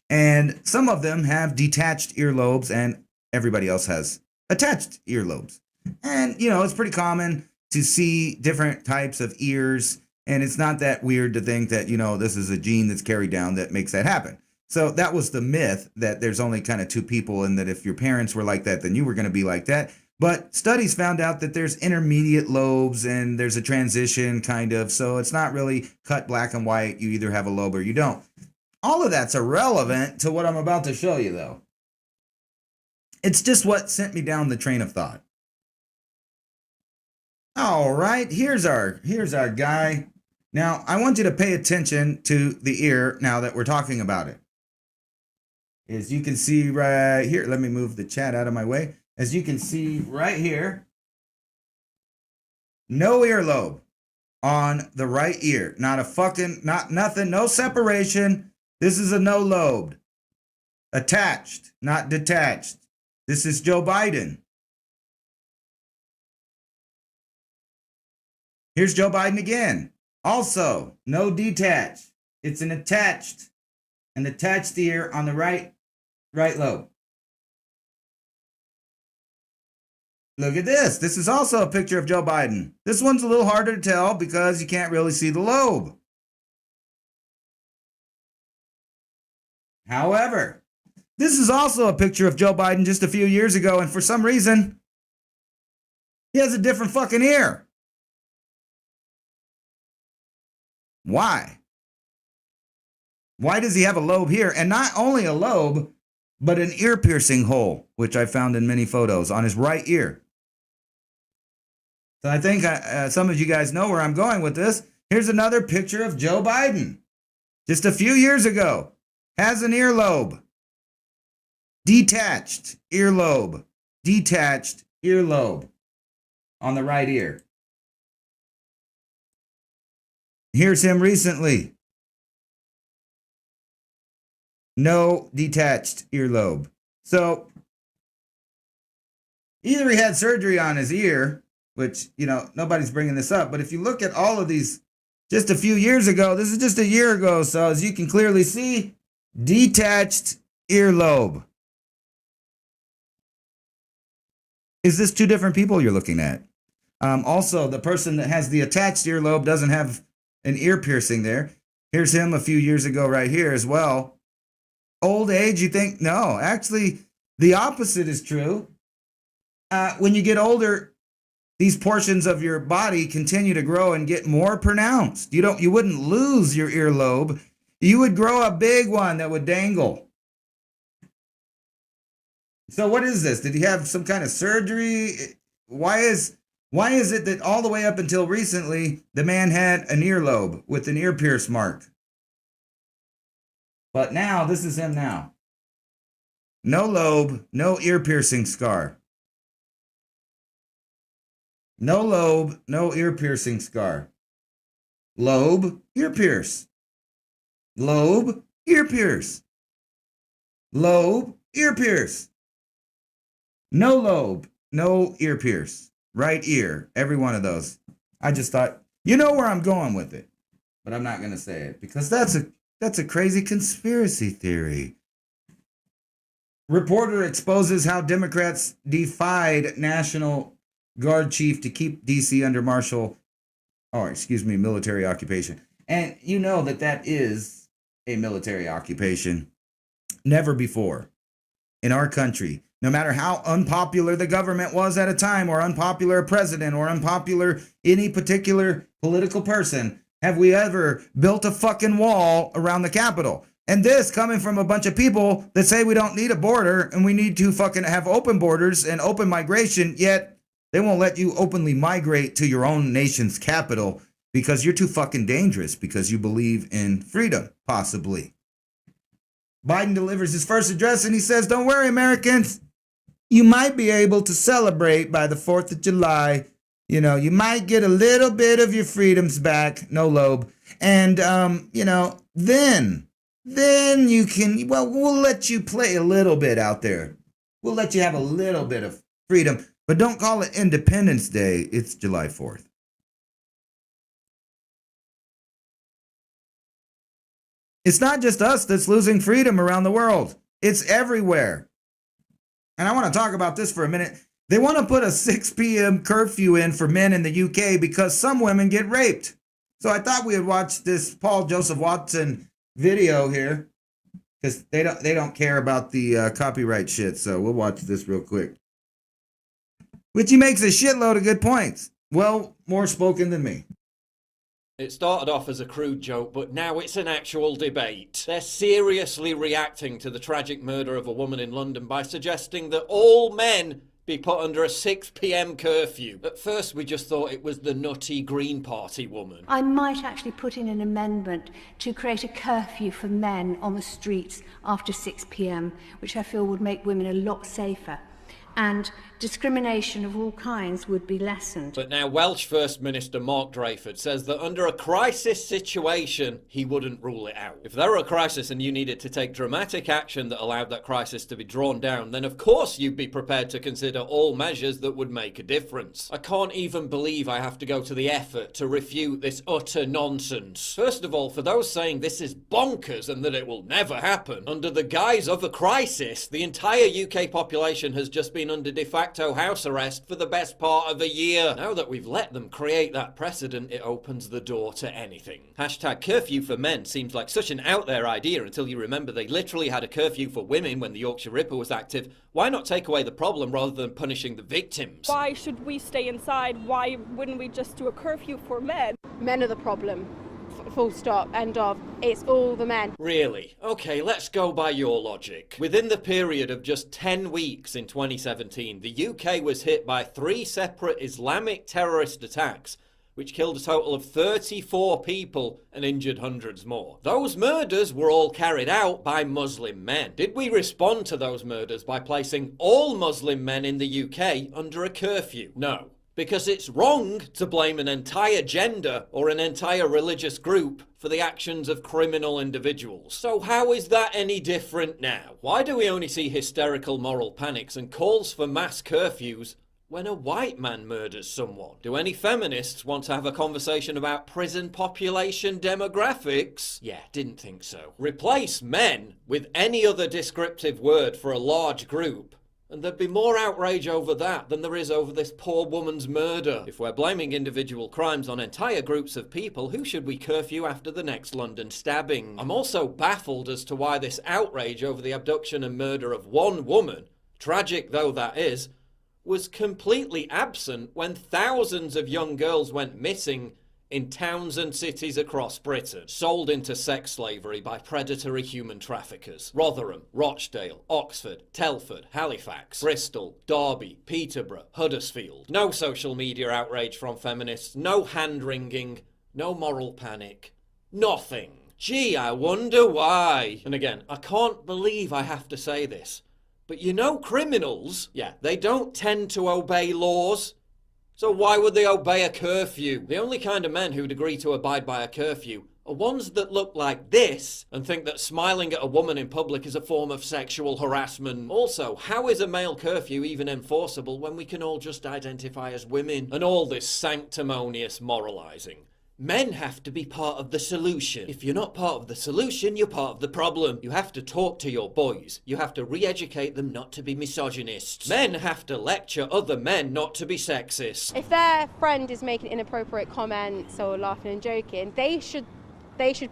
Speaker 1: and some of them have detached earlobes and everybody else has attached earlobes. And, you know, it's pretty common to see different types of ears. And it's not that weird to think that, you know, this is a gene that's carried down that makes that happen. So that was the myth, that there's only kind of two people, and that if your parents were like that, then you were going to be like that. But studies found out that there's intermediate lobes and there's a transition kind of. So it's not really cut black and white. You either have a lobe or you don't. All of that's irrelevant to what I'm about to show you, though. It's just what sent me down the train of thought. All right, here's our guy. Now, I want you to pay attention to the ear now that we're talking about it. As you can see right here, let me move the chat out of my way. As you can see right here, no earlobe on the right ear. Not a fucking, not nothing, no separation. This is a no lobed. Attached, not detached. This is Joe Biden. Here's Joe Biden again. Also, no detached. It's an attached ear on the right lobe. Look at this. This is also a picture of Joe Biden. This one's a little harder to tell because you can't really see the lobe. However, this is also a picture of Joe Biden just a few years ago, and for some reason, he has a different fucking ear. Why? Why does he have a lobe here? And not only a lobe, but an ear piercing hole, which I found in many photos on his right ear. So I think some of you guys know where I'm going with this. Here's another picture of Joe Biden. Just a few years ago. Has an earlobe. Detached earlobe. Detached earlobe on the right ear. Here's him recently. No detached earlobe. So either he had surgery on his ear, which, you know, nobody's bringing this up, but if you look at all of these just a few years ago, this is just a year ago, so as you can clearly see, detached earlobe. Is this two different people you're looking at? Also, the person that has the attached earlobe doesn't have an ear piercing there. Here's him a few years ago right here as well. Old age, you think? No, actually, the opposite is true. When you get older, these portions of your body continue to grow and get more pronounced. You wouldn't lose your earlobe. You would grow a big one that would dangle. So what is this? Did he have some kind of surgery? Why is it that all the way up until recently, the man had an earlobe with an ear pierce mark? But now, this is him now. No lobe, no ear piercing scar. No lobe, no ear piercing scar. Lobe, ear pierce. Lobe, ear pierce. Lobe, ear pierce. No lobe, no ear pierce. Right ear, every one of those. I just thought, you know where I'm going with it. But I'm not going to say it because that's a crazy conspiracy theory. Reporter exposes how Democrats defied National Guard chief to keep D.C. under military occupation. And you know that is a military occupation. Never before in our country, no matter how unpopular the government was at a time, or unpopular a president, or unpopular any particular political person, have we ever built a fucking wall around the Capitol. And this coming from a bunch of people that say we don't need a border and we need to fucking have open borders and open migration, yet they won't let you openly migrate to your own nation's capital because you're too fucking dangerous because you believe in freedom, possibly. Biden delivers his first address and he says, don't worry, Americans. You might be able to celebrate by the 4th of July. You know, you might get a little bit of your freedoms back, no lobe. And, then you can, we'll let you play a little bit out there. We'll let you have a little bit of freedom. But don't call it Independence Day. It's July 4th. It's not just us that's losing freedom around the world. It's everywhere. And I want to talk about this for a minute. They want to put a 6 p.m. curfew in for men in the UK because some women get raped. So I thought we would watch this Paul Joseph Watson video here because they don't care about the copyright shit. So we'll watch this real quick. Which he makes a shitload of good points. Well, more spoken than me.
Speaker 14: It started off as a crude joke, but now it's an actual debate. They're seriously reacting to the tragic murder of a woman in London by suggesting that all men be put under a 6 p.m. curfew. At first we just thought it was the nutty Green Party woman.
Speaker 15: I might actually put in an amendment to create a curfew for men on the streets after 6 p.m, which I feel would make women a lot safer. and discrimination of all kinds would be lessened.
Speaker 14: But now Welsh First Minister Mark Drayford says that under a crisis situation, he wouldn't rule it out. If there were a crisis and you needed to take dramatic action that allowed that crisis to be drawn down, then of course you'd be prepared to consider all measures that would make a difference. I can't even believe I have to go to the effort to refute this utter nonsense. First of all, for those saying this is bonkers and that it will never happen, under the guise of a crisis, the entire UK population has just been under de facto house arrest for the best part of a year. Now that we've let them create that precedent, it opens the door to anything. Hashtag curfew for men seems like such an out there idea until you remember they literally had a curfew for women when the Yorkshire Ripper was active. Why not take away the problem rather than punishing the victims?
Speaker 16: Why should we stay inside? Why wouldn't we just do a curfew for men? Men are the problem. Full stop, end of. It's all the men.
Speaker 14: Really? Okay, let's go by your logic. Within the period of just 10 weeks in 2017, the UK was hit by 3 separate Islamic terrorist attacks, which killed a total of 34 people and injured hundreds more. Those murders were all carried out by Muslim men. Did we respond to those murders by placing all Muslim men in the UK under a curfew? No. Because it's wrong to blame an entire gender or an entire religious group for the actions of criminal individuals. So how is that any different now? Why do we only see hysterical moral panics and calls for mass curfews when a white man murders someone? Do any feminists want to have a conversation about prison population demographics? Yeah, didn't think so. Replace men with any other descriptive word for a large group, and there'd be more outrage over that than there is over this poor woman's murder. If we're blaming individual crimes on entire groups of people, who should we curfew after the next London stabbing? I'm also baffled as to why this outrage over the abduction and murder of one woman, tragic though that is, was completely absent when thousands of young girls went missing in towns and cities across Britain, sold into sex slavery by predatory human traffickers. Rotherham, Rochdale, Oxford, Telford, Halifax, Bristol, Derby, Peterborough, Huddersfield. No social media outrage from feminists, no hand-wringing, no moral panic, nothing. Gee, I wonder why. And again, I can't believe I have to say this, but you know criminals, yeah, they don't tend to obey laws. So why would they obey a curfew? The only kind of men who'd agree to abide by a curfew are ones that look like this and think that smiling at a woman in public is a form of sexual harassment. Also, how is a male curfew even enforceable when we can all just identify as women? And all this sanctimonious moralizing. Men have to be part of the solution. If you're not part of the solution, you're part of the problem. You have to talk to your boys. You have to re-educate them not to be misogynists. Men have to lecture other men not to be sexist.
Speaker 16: If their friend is making inappropriate comments or laughing and joking, they should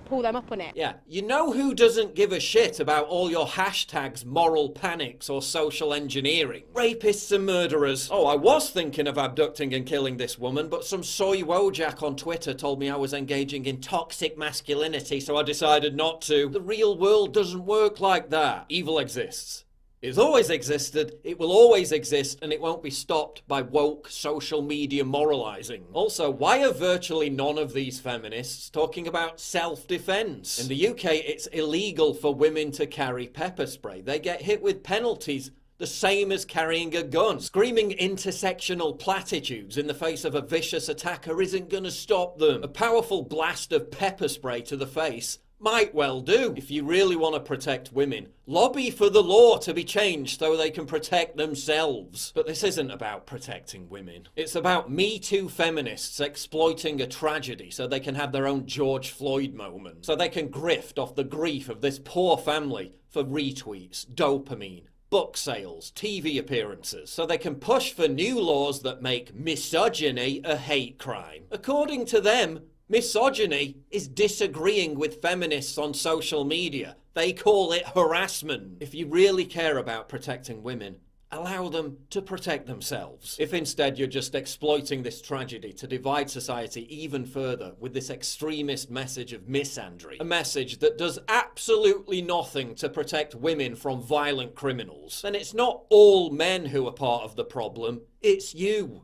Speaker 16: pull them up on it.
Speaker 14: Yeah, you know who doesn't give a shit about all your hashtags, moral panics or social engineering? Rapists and murderers. Oh, I was thinking of abducting and killing this woman, but some soy wojak on Twitter told me I was engaging in toxic masculinity, so I decided not to. The real world doesn't work like that. Evil exists. It's always existed, it will always exist, and it won't be stopped by woke social media moralizing. Also, why are virtually none of these feminists talking about self-defense? In the UK, it's illegal for women to carry pepper spray. They get hit with penalties the same as carrying a gun. Screaming intersectional platitudes in the face of a vicious attacker isn't gonna stop them. A powerful blast of pepper spray to the face might well do. If you really want to protect women, lobby for the law to be changed so they can protect themselves. But this isn't about protecting women. It's about Me Too feminists exploiting a tragedy so they can have their own George Floyd moment. So they can grift off the grief of this poor family for retweets, dopamine, book sales, TV appearances, so they can push for new laws that make misogyny a hate crime. According to them, misogyny is disagreeing with feminists on social media. They call it harassment. If you really care about protecting women, allow them to protect themselves. If instead you're just exploiting this tragedy to divide society even further with this extremist message of misandry, a message that does absolutely nothing to protect women from violent criminals, then it's not all men who are part of the problem, it's you.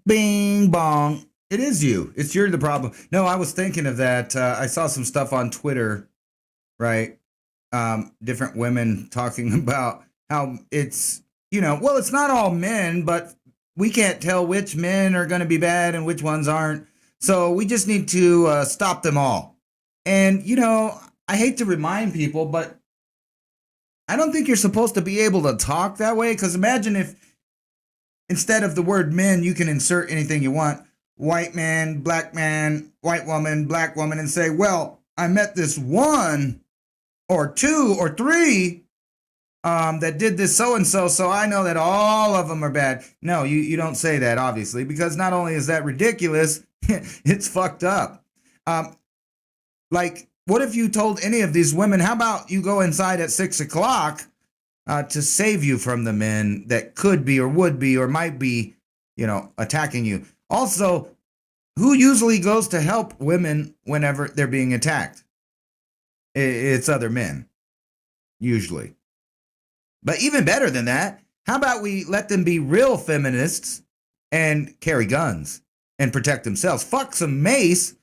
Speaker 1: Bing bong. It is you. You're the problem. No, I was thinking of that. I saw some stuff on Twitter, right? Different women talking about how it's, well, it's not all men, but we can't tell which men are going to be bad and which ones aren't. So we just need to stop them all. And, I hate to remind people, but I don't think you're supposed to be able to talk that way. Because imagine if instead of the word men, you can insert anything you want. White man, white woman, black woman, and say, well, I met this one or two or three that did this so-and-so, so I know that all of them are bad. No, you don't say that, obviously, because not only is that ridiculous, it's fucked up. Like, what if you told any of these women, how about you go inside at 6 o'clock to save you from the men that could be or would be or might be, attacking you? Also, who usually goes to help women whenever they're being attacked? It's other men, usually. But even better than that, how about we let them be real feminists and carry guns and protect themselves? Fuck some mace.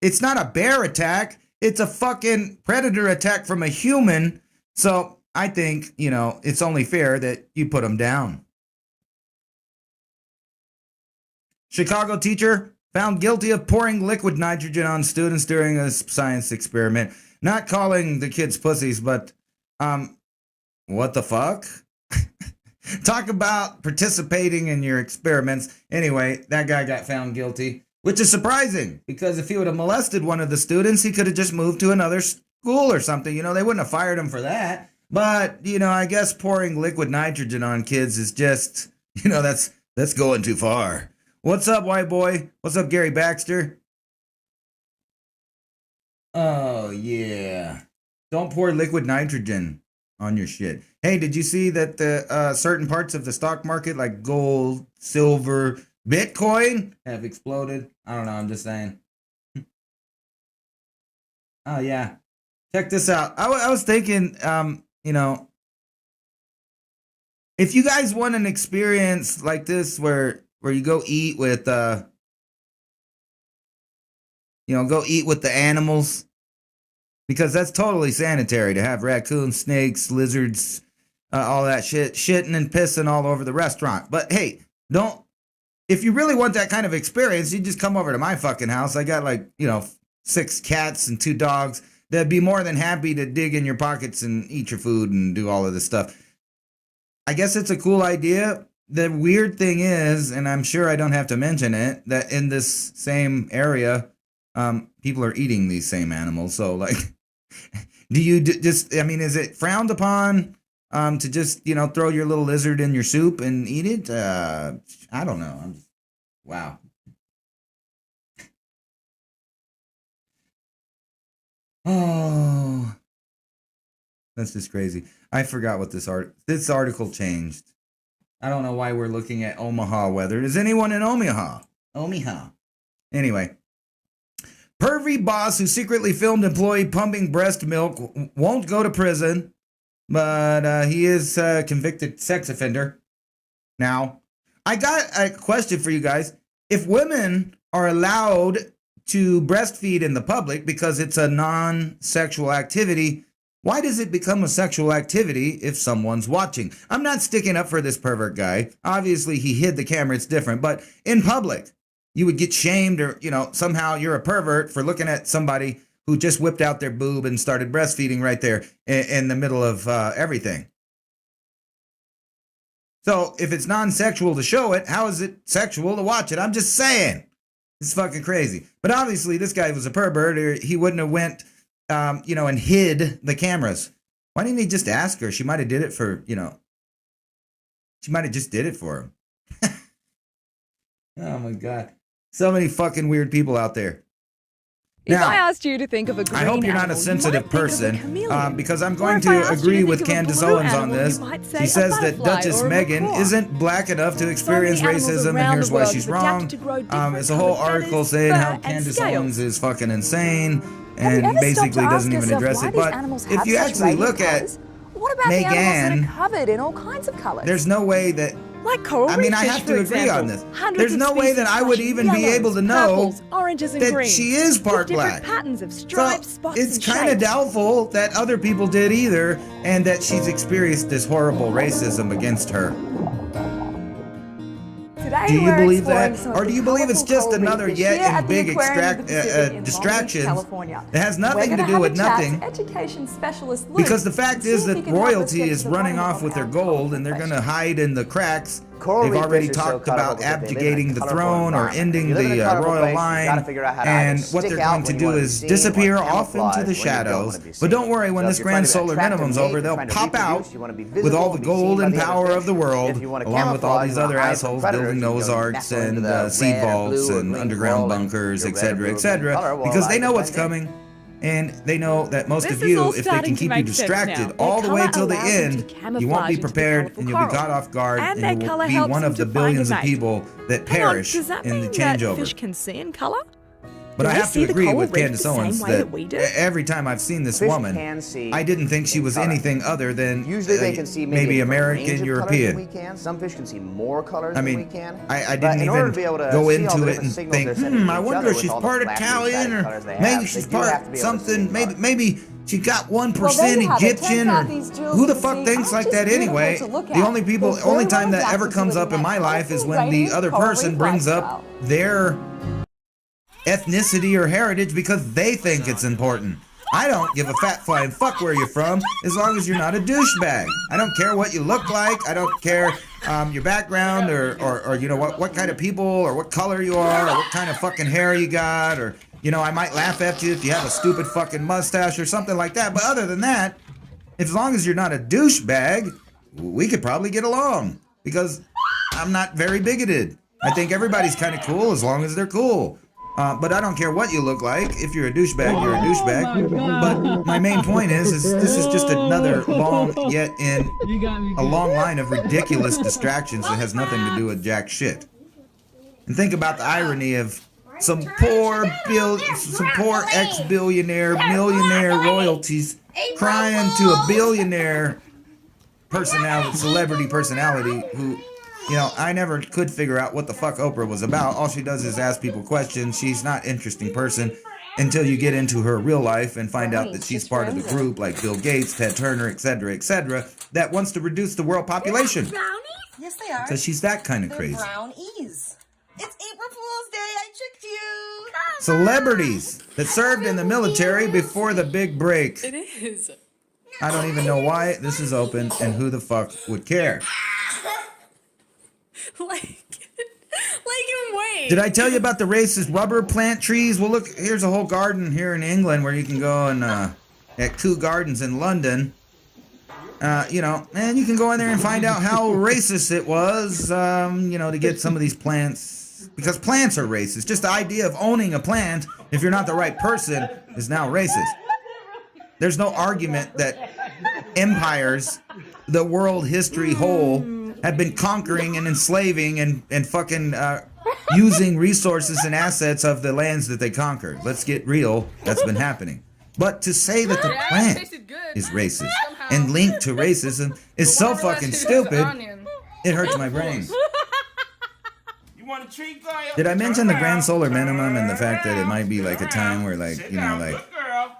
Speaker 1: It's not a bear attack. It's a fucking predator attack from a human. So I think, it's only fair that you put them down. Chicago teacher found guilty of pouring liquid nitrogen on students during a science experiment. Not calling the kids pussies, but, what the fuck? Talk about participating in your experiments. Anyway, that guy got found guilty, which is surprising because if he would have molested one of the students, he could have just moved to another school or something. They wouldn't have fired him for that. But, I guess pouring liquid nitrogen on kids is just, that's going too far. What's up, white boy? What's up, Gary Baxter? Oh, yeah. Don't pour liquid nitrogen on your shit. Hey, did you see that the certain parts of the stock market, like gold, silver, Bitcoin, have exploded? I don't know. I'm just saying. Oh, yeah. Check this out. I was thinking, if you guys want an experience like this where you go eat with, go eat with the animals, because that's totally sanitary to have raccoons, snakes, lizards, all that shit, shitting and pissing all over the restaurant. But hey, if you really want that kind of experience, you just come over to my fucking house. I got 6 cats and 2 dogs. They'd be more than happy to dig in your pockets and eat your food and do all of this stuff. I guess it's a cool idea. The weird thing is, and I'm sure I don't have to mention it, that in this same area, people are eating these same animals. So, do you is it frowned upon to just, throw your little lizard in your soup and eat it? I don't know. Wow. Oh, that's just crazy. I forgot what this article changed. I don't know why we're looking at Omaha weather. Is anyone in Omaha? Anyway. Pervy boss who secretly filmed employee pumping breast milk won't go to prison, but he is a convicted sex offender. Now, I got a question for you guys. If women are allowed to breastfeed in the public because it's a non-sexual activity, why does it become a sexual activity if someone's watching? I'm not sticking up for this pervert guy. Obviously, he hid the camera. It's different. But in public, you would get shamed or, somehow you're a pervert for looking at somebody who just whipped out their boob and started breastfeeding right there in the middle of everything. So if it's non-sexual to show it, how is it sexual to watch it? I'm just saying. It's fucking crazy. But obviously, this guy was a pervert, or he wouldn't have went, and hid the cameras. Why didn't he just ask her? She might have did it for, she might have just did it for him. Oh my God. So many fucking weird people out there.
Speaker 17: If I asked you to think of a green
Speaker 1: I hope you're not a sensitive person, because I'm going to agree with Candace Owens on this. She says that Duchess Meghan isn't black enough to experience racism, and here's why she's wrong. It's a whole article saying how Candace Owens is fucking insane and basically doesn't even address it. But if you actually look at
Speaker 17: what about the animals that
Speaker 1: Meghan,
Speaker 17: are covered in all kinds of colors?
Speaker 1: there's no way that
Speaker 17: Like coral
Speaker 1: I mean,
Speaker 17: reef
Speaker 1: I
Speaker 17: fish,
Speaker 1: have
Speaker 17: for
Speaker 1: to agree
Speaker 17: example.
Speaker 1: on this.
Speaker 17: Hundreds
Speaker 1: There's
Speaker 17: of
Speaker 1: no way that
Speaker 17: species
Speaker 1: I would
Speaker 17: flashing
Speaker 1: even be
Speaker 17: yellows,
Speaker 1: able to know
Speaker 17: purples, oranges, and
Speaker 1: that
Speaker 17: greens,
Speaker 1: she is part
Speaker 17: with different
Speaker 1: black.
Speaker 17: patterns of
Speaker 1: So
Speaker 17: stripes, spots,
Speaker 1: it's
Speaker 17: and
Speaker 1: kind of
Speaker 17: shapes.
Speaker 1: doubtful that other people did either, and that she's experienced this horrible racism against her.
Speaker 17: Today
Speaker 1: Do you
Speaker 17: we're
Speaker 1: believe
Speaker 17: exploring
Speaker 1: that?
Speaker 17: some of
Speaker 1: Or do
Speaker 17: the
Speaker 1: you believe it's
Speaker 17: colourful
Speaker 1: just
Speaker 17: coral reef
Speaker 1: another
Speaker 17: fish
Speaker 1: yet
Speaker 17: here at
Speaker 1: and
Speaker 17: the
Speaker 1: big
Speaker 17: Aquarium of the Pacific in Long Beach,
Speaker 1: distractions
Speaker 17: California.
Speaker 1: that has
Speaker 17: We're
Speaker 1: nothing to
Speaker 17: gonna
Speaker 1: do
Speaker 17: have
Speaker 1: with
Speaker 17: a chat to
Speaker 1: nothing?
Speaker 17: Education specialist Luke
Speaker 1: Because the
Speaker 17: to
Speaker 1: fact
Speaker 17: see
Speaker 1: is
Speaker 17: if he
Speaker 1: that
Speaker 17: can help us
Speaker 1: royalty
Speaker 17: get to
Speaker 1: is
Speaker 17: the
Speaker 1: running
Speaker 17: bottom
Speaker 1: off
Speaker 17: of
Speaker 1: with their
Speaker 17: our
Speaker 1: gold, and they're going to hide in the cracks.
Speaker 4: Coral
Speaker 1: They've
Speaker 4: reef
Speaker 1: already
Speaker 4: fish are so
Speaker 1: talked about
Speaker 4: colorful because they live in a
Speaker 1: abdicating the
Speaker 4: colorful
Speaker 1: throne or
Speaker 4: environment.
Speaker 1: ending
Speaker 4: You live in a
Speaker 1: the
Speaker 4: colorful
Speaker 1: royal
Speaker 4: place, you
Speaker 1: line,
Speaker 4: gotta figure out how to
Speaker 1: and
Speaker 4: either
Speaker 1: what
Speaker 4: stick
Speaker 1: they're
Speaker 4: out
Speaker 1: going to
Speaker 4: when you
Speaker 1: do
Speaker 4: wanna be
Speaker 1: is
Speaker 4: seen
Speaker 1: disappear
Speaker 4: or
Speaker 1: off into
Speaker 4: camouflage
Speaker 1: the
Speaker 4: when you don't
Speaker 1: shadows.
Speaker 4: wanna be
Speaker 1: But
Speaker 4: seen.
Speaker 1: don't worry, when
Speaker 4: So
Speaker 1: this
Speaker 4: if you're
Speaker 1: grand
Speaker 4: trying to
Speaker 1: solar
Speaker 4: attract a
Speaker 1: minimum's
Speaker 4: mate,
Speaker 1: over,
Speaker 4: you're
Speaker 1: they'll
Speaker 4: trying to
Speaker 1: pop out
Speaker 4: reproduce, you wanna be
Speaker 1: with
Speaker 4: visible
Speaker 1: all the
Speaker 4: and be seen
Speaker 1: gold
Speaker 4: by
Speaker 1: and
Speaker 4: the other
Speaker 1: power
Speaker 4: fish.
Speaker 1: of the world,
Speaker 4: If you wanna
Speaker 1: along with all
Speaker 4: camouflage,
Speaker 1: these
Speaker 4: you wanna
Speaker 1: other
Speaker 4: hide from
Speaker 1: assholes
Speaker 4: predators,
Speaker 1: building
Speaker 4: you
Speaker 1: Noah's
Speaker 4: go
Speaker 1: Arks
Speaker 4: nestle into
Speaker 1: and
Speaker 4: the
Speaker 1: seed
Speaker 4: red or
Speaker 1: vaults
Speaker 4: blue or
Speaker 1: and
Speaker 4: green
Speaker 1: underground
Speaker 4: coral, and
Speaker 1: bunkers,
Speaker 4: your red or blue or green
Speaker 1: etc.,
Speaker 4: color will
Speaker 1: because
Speaker 4: allow
Speaker 1: they
Speaker 4: you
Speaker 1: know
Speaker 4: to
Speaker 1: what's
Speaker 4: blend in.
Speaker 1: coming. And they know that most
Speaker 17: This
Speaker 1: of
Speaker 17: is all
Speaker 1: you, if they
Speaker 17: starting
Speaker 1: can
Speaker 17: to
Speaker 1: keep you
Speaker 17: make sense now.
Speaker 1: distracted
Speaker 17: Their
Speaker 1: all the way
Speaker 17: colour
Speaker 1: till the
Speaker 17: allows them to
Speaker 1: end, you won't
Speaker 17: camouflage
Speaker 1: be
Speaker 17: into
Speaker 1: prepared
Speaker 17: colourful
Speaker 1: and you'll be
Speaker 17: coral.
Speaker 1: caught off guard
Speaker 17: And
Speaker 1: and
Speaker 17: their
Speaker 1: you will
Speaker 17: colour
Speaker 1: be
Speaker 17: helps
Speaker 1: one
Speaker 17: them
Speaker 1: of the
Speaker 17: to find a
Speaker 1: billions of
Speaker 17: mate.
Speaker 1: people that
Speaker 17: Hang on,
Speaker 1: perish
Speaker 17: does that
Speaker 1: in the
Speaker 17: mean that
Speaker 1: changeover.
Speaker 17: fish can see in colour?
Speaker 1: But
Speaker 17: Do
Speaker 1: I
Speaker 17: they
Speaker 1: have
Speaker 17: see
Speaker 1: to
Speaker 17: the
Speaker 1: agree
Speaker 17: coral
Speaker 1: with
Speaker 17: reef
Speaker 1: Candace
Speaker 17: the same
Speaker 1: Owens
Speaker 17: way
Speaker 1: that
Speaker 17: we do?
Speaker 1: every time I've seen this
Speaker 4: Fish
Speaker 1: woman,
Speaker 4: can see
Speaker 1: I didn't think she
Speaker 4: in
Speaker 1: was
Speaker 4: color.
Speaker 1: anything other than
Speaker 4: Usually they can see maybe a
Speaker 1: American,
Speaker 4: range of colors
Speaker 1: European.
Speaker 4: than we can. Some fish can see more colors
Speaker 1: I
Speaker 4: than we
Speaker 1: mean,
Speaker 4: can.
Speaker 1: I
Speaker 4: But
Speaker 1: didn't
Speaker 4: in order
Speaker 1: even
Speaker 4: to be able to
Speaker 1: go
Speaker 4: see all the
Speaker 1: into it
Speaker 4: different
Speaker 1: and
Speaker 4: signals
Speaker 1: think,
Speaker 4: they're sending to
Speaker 1: I
Speaker 4: each
Speaker 1: wonder
Speaker 4: other
Speaker 1: if
Speaker 4: with
Speaker 1: she's
Speaker 4: all the
Speaker 1: part
Speaker 4: flashy,
Speaker 1: Italian
Speaker 4: exciting
Speaker 1: or
Speaker 4: colors they
Speaker 1: maybe
Speaker 4: have,
Speaker 1: she's
Speaker 4: they do have
Speaker 1: part
Speaker 4: to be able to see
Speaker 1: something.
Speaker 4: in color.
Speaker 1: Maybe she got 1%
Speaker 17: Well, there you have it.
Speaker 1: Egyptian
Speaker 17: Turns
Speaker 1: or
Speaker 17: out these jewels
Speaker 1: who the
Speaker 17: you
Speaker 1: fuck
Speaker 17: see
Speaker 1: thinks
Speaker 17: aren't
Speaker 1: like
Speaker 17: just
Speaker 1: that
Speaker 17: beautiful
Speaker 1: anyway.
Speaker 17: to look
Speaker 1: The
Speaker 17: at.
Speaker 1: only people,
Speaker 17: They're
Speaker 1: only
Speaker 17: very
Speaker 1: time
Speaker 17: well
Speaker 1: that ever
Speaker 17: adapted to
Speaker 1: comes
Speaker 17: living
Speaker 1: up in
Speaker 17: that
Speaker 1: my life is
Speaker 17: colourful,
Speaker 1: when the
Speaker 17: radiant
Speaker 1: other
Speaker 17: coral
Speaker 1: person
Speaker 17: reef
Speaker 1: brings
Speaker 17: lifestyle.
Speaker 1: up their ethnicity or heritage because they think it's important. I don't give a fat flying fuck where you're from as long as you're not a douchebag. I don't care what you look like. I don't care your background or you know what kind of people or what color you are or what kind of fucking hair you got or you know I might laugh at you if you have a stupid fucking mustache or something like that. But other than that, as long as you're not a douchebag, we could probably get along because I'm not very bigoted. I think everybody's kind of cool as long as they're cool. But I don't care what you look like. If you're a douchebag, you're a douchebag. But my main point is this is just another long, yet in a long line of ridiculous distractions that has nothing to do with jack shit. And think about the irony of some poor ex-billionaire, millionaire royalties crying to a billionaire personality, celebrity personality who, you know, I never could figure out what the fuck Oprah was about. All she does is ask people questions. She's not an interesting person until you get into her real life and find out that she's part of the group like Bill Gates, Ted Turner, etc., that wants to reduce the world population.
Speaker 10: Brownies? Yes, they are.
Speaker 1: Because she's that kind of
Speaker 10: They're
Speaker 1: crazy.
Speaker 10: brownies. It's April Fool's Day. I tricked you.
Speaker 1: Celebrities that served in the military before the big break.
Speaker 12: It is.
Speaker 1: I don't even know why this is open and who the fuck would care.
Speaker 12: Like wait.
Speaker 1: Did I tell you about the racist rubber plant trees? Well, look, here's a whole garden here in England where you can go and at Kew Gardens in London. You know, and you can go in there and find out how racist it was, you know, to get some of these plants. Because plants are racist. Just the idea of owning a plant, if you're not the right person, is now racist. There's no argument that empires, the world history whole, have been conquering and enslaving and fucking using resources and assets of the lands that they conquered. Let's get real. That's been happening. But to say that the plant is racist and linked to racism is so fucking stupid, it hurts my brain. Did I mention the grand solar minimum and the fact that it might be like a time where like, you know, like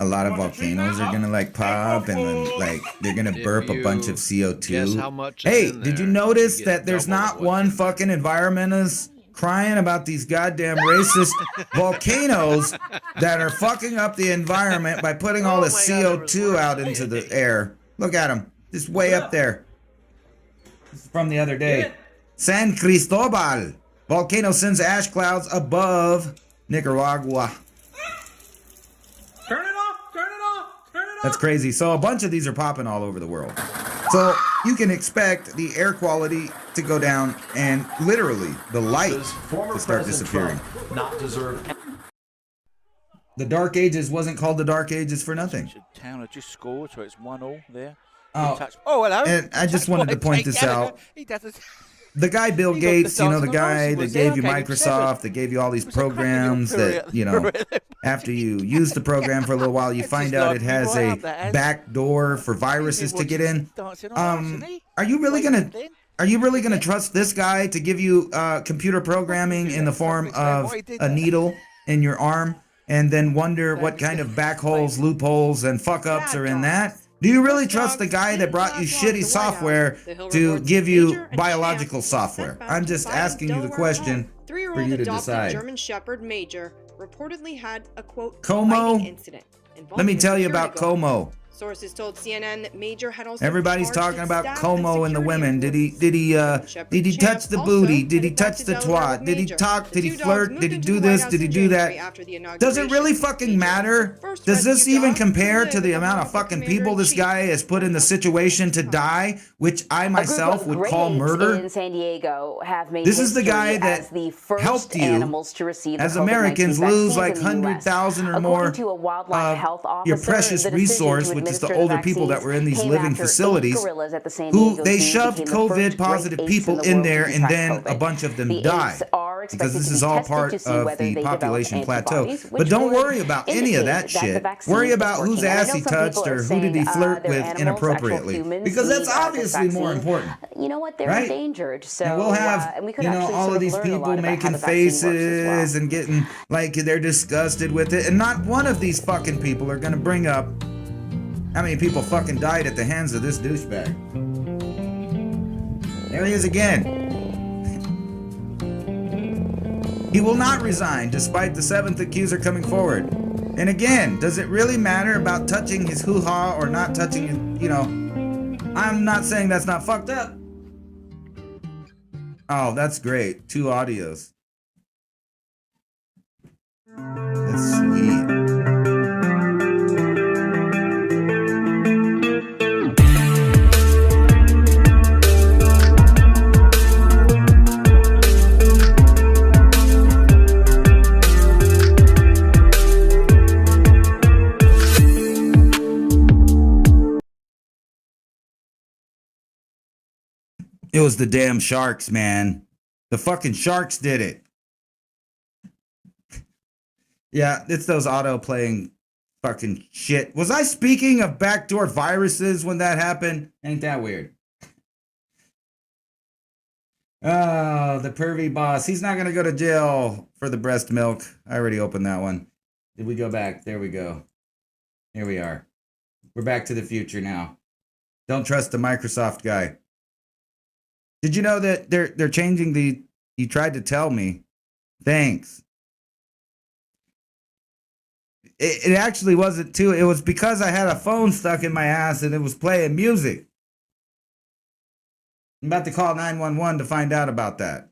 Speaker 1: a lot of volcanoes are gonna like pop and then like they're gonna burp a bunch of CO2. Hey, did you notice that there's not one fucking environmentalist crying about these goddamn racist volcanoes that are fucking up the environment by putting all the CO2 out into the air? Look at them, just way up there. This is from the other day. San Cristobal. Volcano sends ash clouds above Nicaragua.
Speaker 9: Turn it off! Turn it off! Turn it off!
Speaker 1: That's crazy. So a bunch of these are popping all over the world. So you can expect the air quality to go down and literally the light to start disappearing.
Speaker 18: Not deserve.
Speaker 1: The Dark Ages wasn't called the Dark Ages for nothing.
Speaker 18: Town had just scored, so it's 1-1 there.
Speaker 1: Oh,
Speaker 18: hello.
Speaker 1: And I just wanted to point this out.
Speaker 18: He doesn't.
Speaker 1: The guy Bill
Speaker 18: He got
Speaker 1: Gates,
Speaker 18: the
Speaker 1: you know, the
Speaker 18: dance on the
Speaker 1: guy
Speaker 18: road.
Speaker 1: that
Speaker 18: Was
Speaker 1: gave you
Speaker 18: there? Okay,
Speaker 1: Microsoft, that gave you all these programs that, you know, after you use the program for a little while, you find out it has a back door for viruses to get in. Are you really gonna Are you really going to trust this guy to give you computer programming in the form of a needle in your arm and then wonder what kind of back holes, loopholes, and fuck ups are in that? Do you really trust the guy that brought you shitty software to give you biological software? I'm just asking you the question for you to decide.
Speaker 19: German Shepherd Major reportedly had a quote
Speaker 1: Como?
Speaker 19: biting incident.
Speaker 1: Let me tell you about Como.
Speaker 19: Sources told CNN that Major had also
Speaker 1: Everybody's talking about
Speaker 19: staff
Speaker 1: Como and the women. Did he touch the booty? Did he touch the twat? Did he talk? Did he flirt? Did he do this? Did he do that? Does it really fucking matter? Does this even compare to the amount of fucking people this guy has put in the situation to die, which I myself would call murder?
Speaker 20: In San Diego have made
Speaker 1: This is the guy
Speaker 20: history as
Speaker 1: that
Speaker 20: the first
Speaker 1: helped you,
Speaker 20: animals to receive
Speaker 1: as
Speaker 20: the COVID-19
Speaker 1: Americans, lose
Speaker 20: vaccines
Speaker 1: like
Speaker 20: in the US.
Speaker 1: 100,000 or more
Speaker 20: According to a wildlife health
Speaker 1: your
Speaker 20: officer,
Speaker 1: precious
Speaker 20: the decision
Speaker 1: resource,
Speaker 20: to
Speaker 1: which is the
Speaker 20: administer
Speaker 1: older people that were in these
Speaker 20: came
Speaker 1: living
Speaker 20: after 8
Speaker 1: facilities,
Speaker 20: gorillas at the San
Speaker 1: who
Speaker 20: Diego
Speaker 1: they
Speaker 20: Zoo
Speaker 1: shoved
Speaker 20: became the first
Speaker 1: COVID positive
Speaker 20: great apes
Speaker 1: people
Speaker 20: the
Speaker 1: in
Speaker 20: world
Speaker 1: there,
Speaker 20: to
Speaker 1: and
Speaker 20: track
Speaker 1: then
Speaker 20: COVID.
Speaker 1: a bunch of them
Speaker 20: The
Speaker 1: died.
Speaker 20: apes are expected
Speaker 1: Because this
Speaker 20: to
Speaker 1: is
Speaker 20: be
Speaker 1: all
Speaker 20: tested
Speaker 1: part
Speaker 20: to see
Speaker 1: of
Speaker 20: whether
Speaker 1: the
Speaker 20: they develop
Speaker 1: population plateau.
Speaker 20: antibodies,
Speaker 1: But
Speaker 20: which
Speaker 1: don't
Speaker 20: would
Speaker 1: worry about any of that
Speaker 20: indicate that the
Speaker 1: shit.
Speaker 20: vaccine
Speaker 1: Worry
Speaker 20: is
Speaker 1: about whose
Speaker 20: working. And I
Speaker 1: ass
Speaker 20: know
Speaker 1: he
Speaker 20: some
Speaker 1: touched
Speaker 20: people
Speaker 1: or
Speaker 20: are
Speaker 1: who did he
Speaker 20: saying,
Speaker 1: flirt
Speaker 20: their
Speaker 1: with
Speaker 20: animals,
Speaker 1: inappropriately.
Speaker 20: actual humans,
Speaker 1: Because that's
Speaker 20: need, this
Speaker 1: obviously more
Speaker 20: vaccine.
Speaker 1: important.
Speaker 20: You know what? They're
Speaker 1: Right?
Speaker 20: endangered. So
Speaker 1: And we'll have,
Speaker 20: and we could
Speaker 1: you know,
Speaker 20: actually
Speaker 1: all
Speaker 20: sort
Speaker 1: of these
Speaker 20: learn a lot
Speaker 1: people
Speaker 20: about how
Speaker 1: making
Speaker 20: the vaccine works as well.
Speaker 1: faces and getting like they're disgusted with it. And not one of these fucking people are going to bring up how many people fucking died at the hands of this douchebag. There he is again. He will not resign despite the 7th accuser coming forward. And again, does it really matter about touching his hoo-ha or not touching his, you know, I'm not saying that's not fucked up. Oh, that's great. 2 audios. That's sweet. It was the damn sharks, man. The fucking sharks did it. Yeah, it's those auto-playing fucking shit. Was I speaking of backdoor viruses when that happened? Ain't that weird? Oh, the pervy boss. He's not going to go to jail for the breast milk. I already opened that one. Did we go back? There we go. Here we are. We're back to the future now. Don't trust the Microsoft guy. Did you know that they're changing the... You tried to tell me. Thanks. It actually wasn't too. It was because I had a phone stuck in my ass and it was playing music. I'm about to call 911 to find out about that.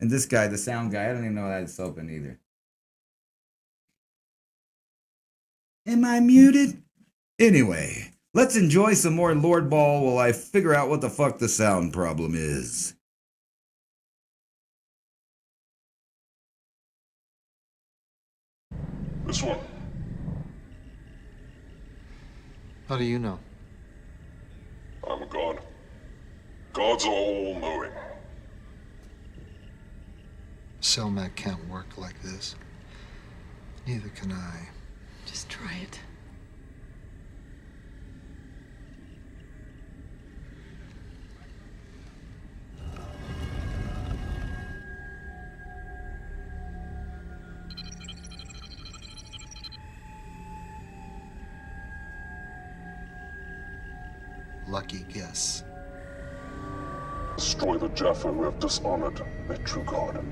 Speaker 1: And this guy, the sound guy, I don't even know that it's open either. Am I muted? Anyway, let's enjoy some more Lord Ball while I figure out what the fuck the sound problem is.
Speaker 2: This one.
Speaker 13: How do you know?
Speaker 2: I'm a god. Gods are all-knowing.
Speaker 13: Selmac can't work like this. Neither can I.
Speaker 12: Just try it.
Speaker 13: Lucky guess.
Speaker 2: Destroy the Jaffa who have dishonored their true god.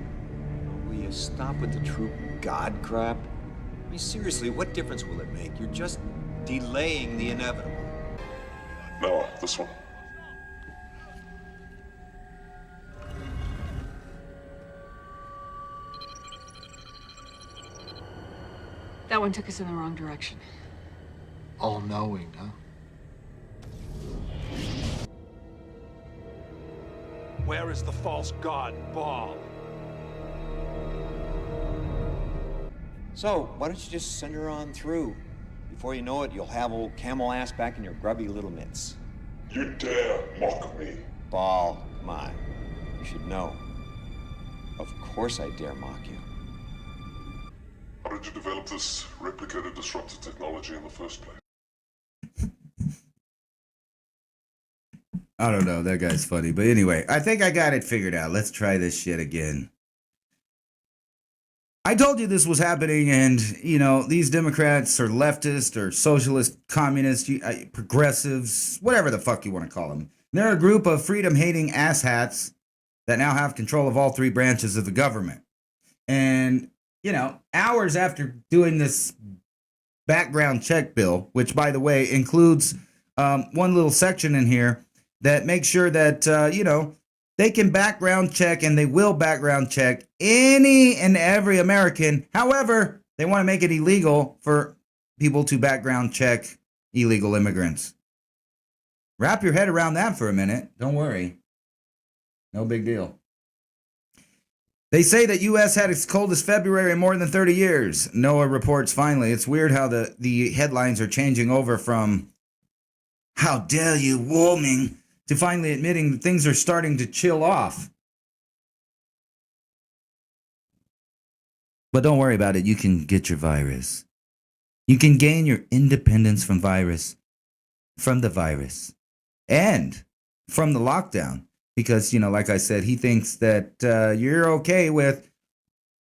Speaker 6: Will you stop with the true god crap? I mean, seriously, what difference will it make? You're just delaying the inevitable.
Speaker 2: Now, this one.
Speaker 12: That one took us in the wrong direction.
Speaker 13: All-knowing, huh?
Speaker 9: Where is the false god, Baal?
Speaker 6: So, why don't you just send her on through? Before you know it, you'll have old camel ass back in your grubby little mitts.
Speaker 2: You dare mock me?
Speaker 6: Baal, come on. You should know. Of course I dare mock you.
Speaker 2: How did you develop this replicated disruptive technology in the first place?
Speaker 1: I don't know. That guy's funny. But anyway, I think I got it figured out. Let's try this shit again. I told you this was happening, and, you know, these Democrats or leftists or socialist, communists, progressives, whatever the fuck you want to call them. They're a group of freedom-hating asshats that now have control of all three branches of the government. And, you know, hours after doing this background check bill, which, by the way, includes one little section in here that makes sure that, you know, they can background check, and they will background check any and every American. However, they want to make it illegal for people to background check illegal immigrants. Wrap your head around that for a minute. Don't worry. No big deal. They say that U.S. had its coldest February in more than 30 years. NOAA reports finally. It's weird how the headlines are changing over from "How dare you, warming," to finally admitting that things are starting to chill off. But don't worry about it. You can get your virus. You can gain your independence from the virus, and from the lockdown. Because, you know, like I said, he thinks that you're okay with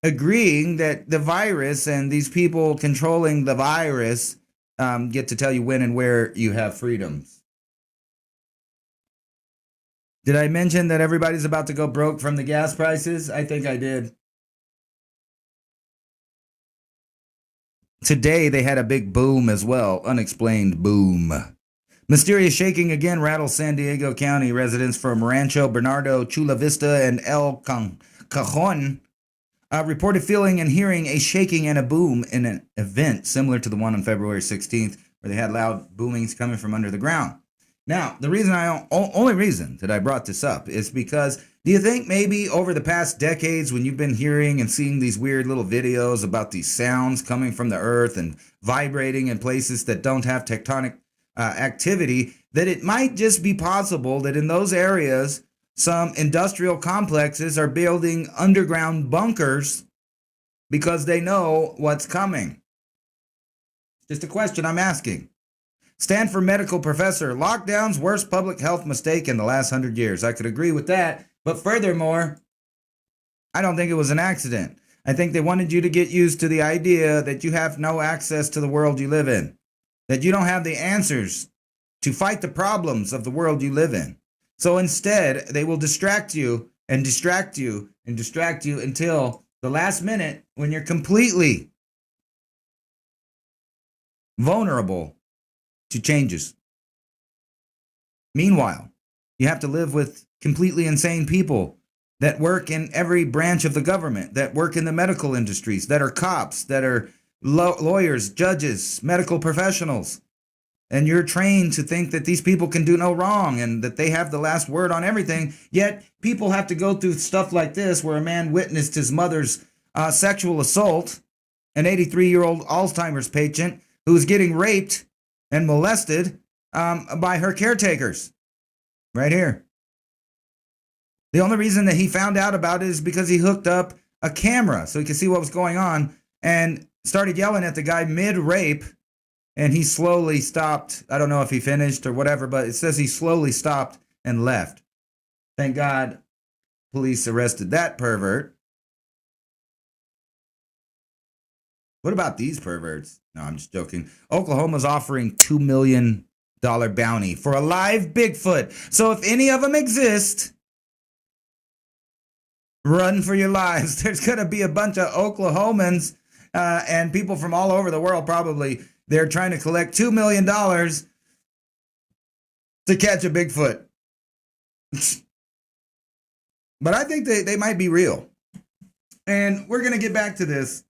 Speaker 1: agreeing that the virus and these people controlling the virus get to tell you when and where you have freedoms. Did I mention that everybody's about to go broke from the gas prices? I think I did. Today they had a big boom as well. Unexplained boom. Mysterious shaking again rattles San Diego County. Residents from Rancho Bernardo, Chula Vista, and El Cajon reported feeling and hearing a shaking and a boom in an event similar to the one on February 16th, where they had loud boomings coming from under the ground. Now, the only reason that I brought this up is because, do you think maybe over the past decades, when you've been hearing and seeing these weird little videos about these sounds coming from the earth and vibrating in places that don't have tectonic activity, that it might just be possible that in those areas, some industrial complexes are building underground bunkers because they know what's coming? Just a question I'm asking. Stanford medical professor, lockdown's worst public health mistake in the last 100 years. I could agree with that. But furthermore, I don't think it was an accident. I think they wanted you to get used to the idea that you have no access to the world you live in, that you don't have the answers to fight the problems of the world you live in. So instead, they will distract you and distract you and distract you until the last minute when you're completely vulnerable to changes. Meanwhile, you have to live with completely insane people that work in every branch of the government, that work in the medical industries, that are cops, that are lawyers, judges, medical professionals. And you're trained to think that these people can do no wrong and that they have the last word on everything. Yet people have to go through stuff like this, where a man witnessed his mother's sexual assault, an 83-year-old Alzheimer's patient who was getting raped and molested by her caretakers. Right here. The only reason that he found out about it is because he hooked up a camera so he could see what was going on and started yelling at the guy mid-rape, and he slowly stopped. I don't know if he finished or whatever, but it says he slowly stopped and left. Thank God police arrested that pervert. What about these perverts? No, I'm just joking. Oklahoma's offering $2 million bounty for a live Bigfoot. So if any of them exist, run for your lives. There's going to be a bunch of Oklahomans and people from all over the world probably. They're trying to collect $2 million to catch a Bigfoot. But I think they might be real. And we're going to get back to this.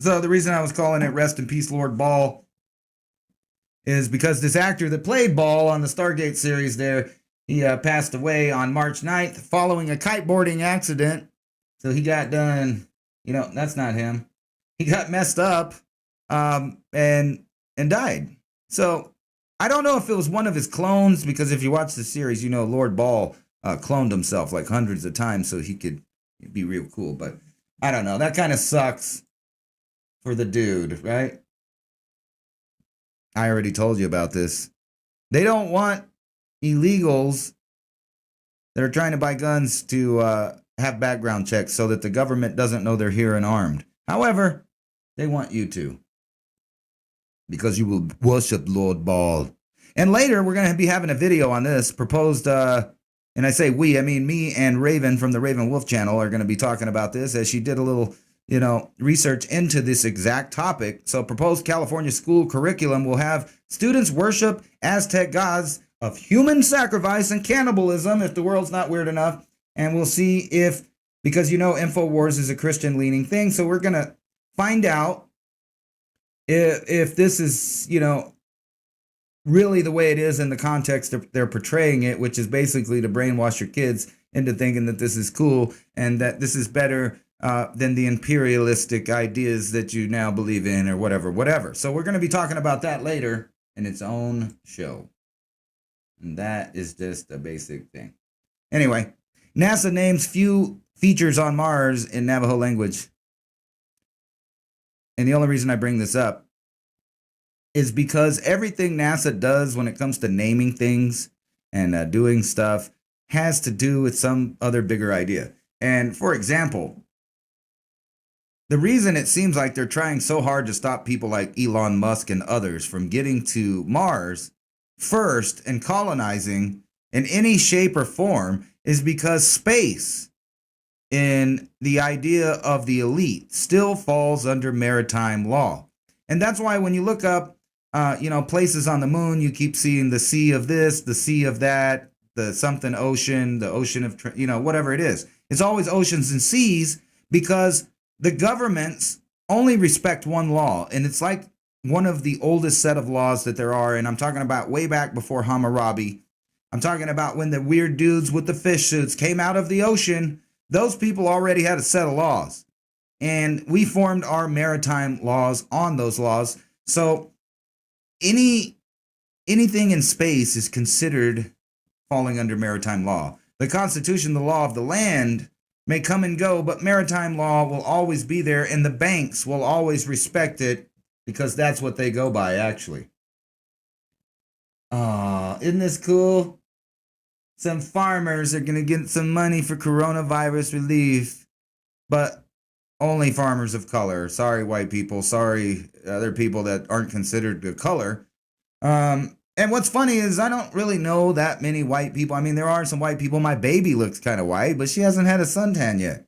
Speaker 1: So the reason I was calling it Rest in Peace, Lord Ball, is because this actor that played Ball on the Stargate series there, he passed away on March 9th following a kiteboarding accident. So he got done, that's not him. He got messed up and died. So I don't know if it was one of his clones, because if you watch the series, Lord Ball cloned himself like hundreds of times so he could be real cool. But I don't know. That kind of sucks for the dude, right? I already told you about this. They don't want illegals that are trying to buy guns to have background checks so that the government doesn't know they're here and armed. However, they want you to, because you will worship Lord Ball. And later, we're going to be having a video on this proposed, and I say we, I mean me and Raven from the Raven Wolf channel are going to be talking about this, as she did a little, research into this exact topic. So proposed California school curriculum will have students worship Aztec gods of human sacrifice and cannibalism, if the world's not weird enough. And we'll see if, because InfoWars is a Christian leaning thing. So we're going to find out if this is, really the way it is in the context they're portraying it, which is basically to brainwash your kids into thinking that this is cool and that this is better than the imperialistic ideas that you now believe in, or whatever. So we're going to be talking about that later in its own show. And that is just a basic thing. Anyway, NASA names few features on Mars in Navajo language. And the only reason I bring this up is because everything NASA does when it comes to naming things and doing stuff has to do with some other bigger idea. And for example, the reason it seems like they're trying so hard to stop people like Elon Musk and others from getting to Mars first and colonizing in any shape or form is because space, in the idea of the elite, still falls under maritime law. And that's why when you look up places on the moon, you keep seeing the sea of this, the sea of that, the something ocean, the ocean of, whatever it is. It's always oceans and seas because the governments only respect one law. And it's like one of the oldest set of laws that there are. And I'm talking about way back before Hammurabi. I'm talking about when the weird dudes with the fish suits came out of the ocean. Those people already had a set of laws. And we formed our maritime laws on those laws. So anything in space is considered falling under maritime law. The Constitution, the law of the land, may come and go, but maritime law will always be there, and the banks will always respect it because that's what they go by, actually. Isn't this cool? Some farmers are going to get some money for coronavirus relief, but only farmers of color. Sorry, white people. Sorry, other people that aren't considered a color. And what's funny is I don't really know that many white people. I mean, there are some white people. My baby looks kind of white, but she hasn't had a suntan yet.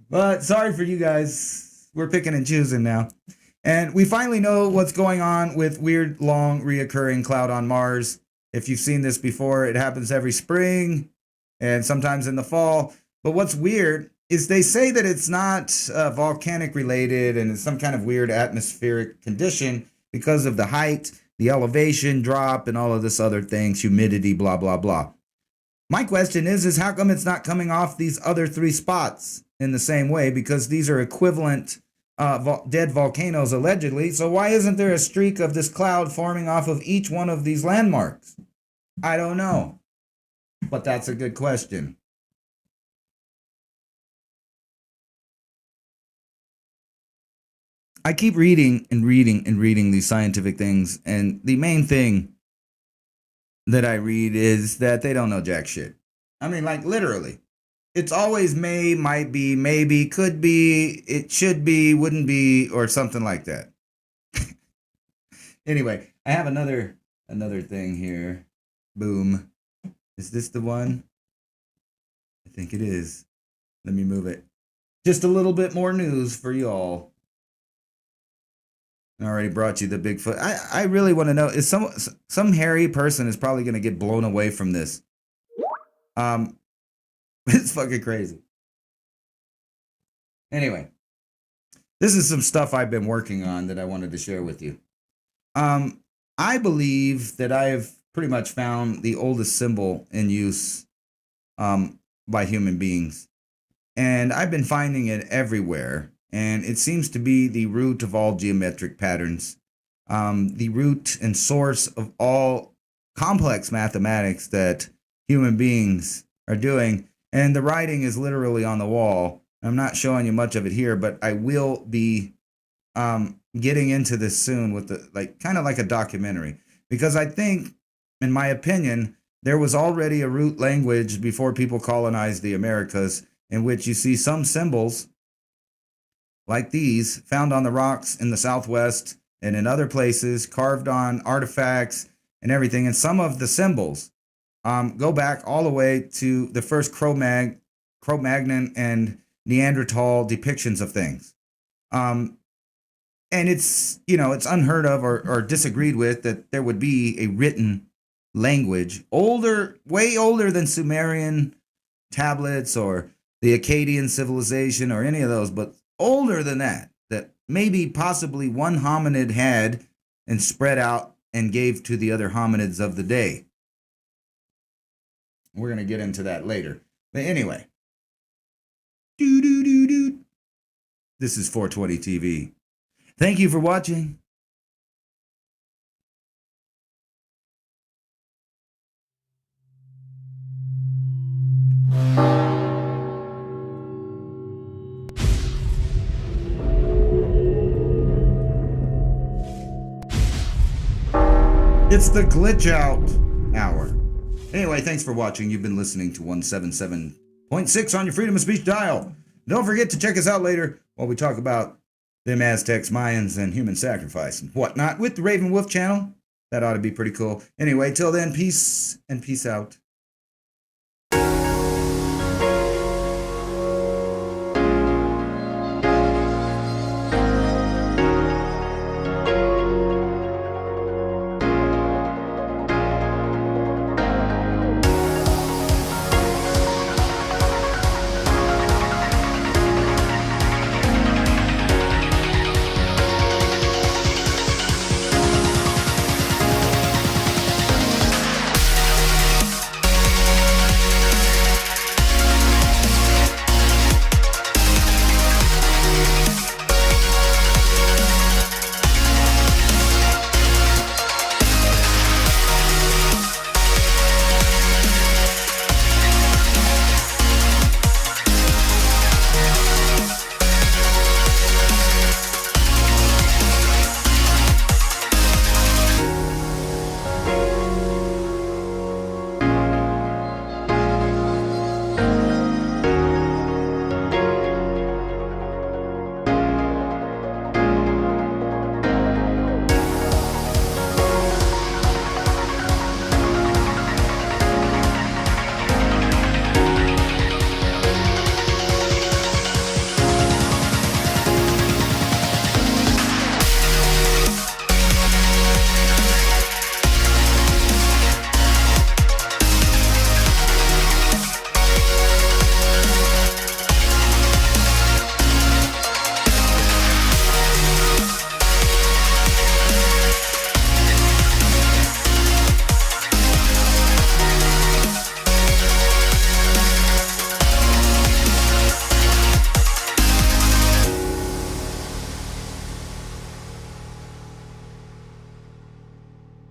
Speaker 1: But sorry for you guys. We're picking and choosing now. And we finally know what's going on with weird, long, reoccurring cloud on Mars. If you've seen this before, it happens every spring and sometimes in the fall. But what's weird is they say that it's not volcanic related and it's some kind of weird atmospheric condition because of the height, the elevation drop, and all of this other things, humidity, blah, blah, blah. My question is how come it's not coming off these other three spots in the same way? Because these are equivalent dead volcanoes, allegedly. So why isn't there a streak of this cloud forming off of each one of these landmarks? I don't know. But that's a good question. I keep reading and reading and reading these scientific things, and the main thing that I read is that they don't know jack shit. I mean, like, literally. It's always may, might be, maybe, could be, it should be, wouldn't be, or something like that. Anyway, I have another thing here. Boom. Is this the one? I think it is. Let me move it. Just a little bit more news for y'all. I already brought you the Bigfoot. I really want to know, is some hairy person is probably going to get blown away from this. It's fucking crazy. Anyway, this is some stuff I've been working on that I wanted to share with you. I believe that I have pretty much found the oldest symbol in use by human beings. And I've been finding it everywhere. And it seems to be the root of all geometric patterns, the root and source of all complex mathematics that human beings are doing. And the writing is literally on the wall. I'm not showing you much of it here, but I will be getting into this soon with kind of like a documentary, because I think, in my opinion, there was already a root language before people colonized the Americas, in which you see some symbols like these found on the rocks in the Southwest and in other places, carved on artifacts and everything. And some of the symbols go back all the way to the first Cro-Magnon and Neanderthal depictions of things. And it's, it's unheard of or disagreed with that there would be a written language way older than Sumerian tablets or the Akkadian civilization or any of those, but older than that maybe possibly one hominid had and spread out and gave to the other hominids of the day. We're going to get into that later. But anyway. This is 420 TV. Thank you for watching. It's the glitch out hour. Anyway, thanks for watching. You've been listening to 177.6 on your Freedom of Speech dial. Don't forget to check us out later while we talk about them Aztecs, Mayans, and human sacrifice and whatnot with the Raven Wolf channel. That ought to be pretty cool. Anyway, till then, peace and peace out.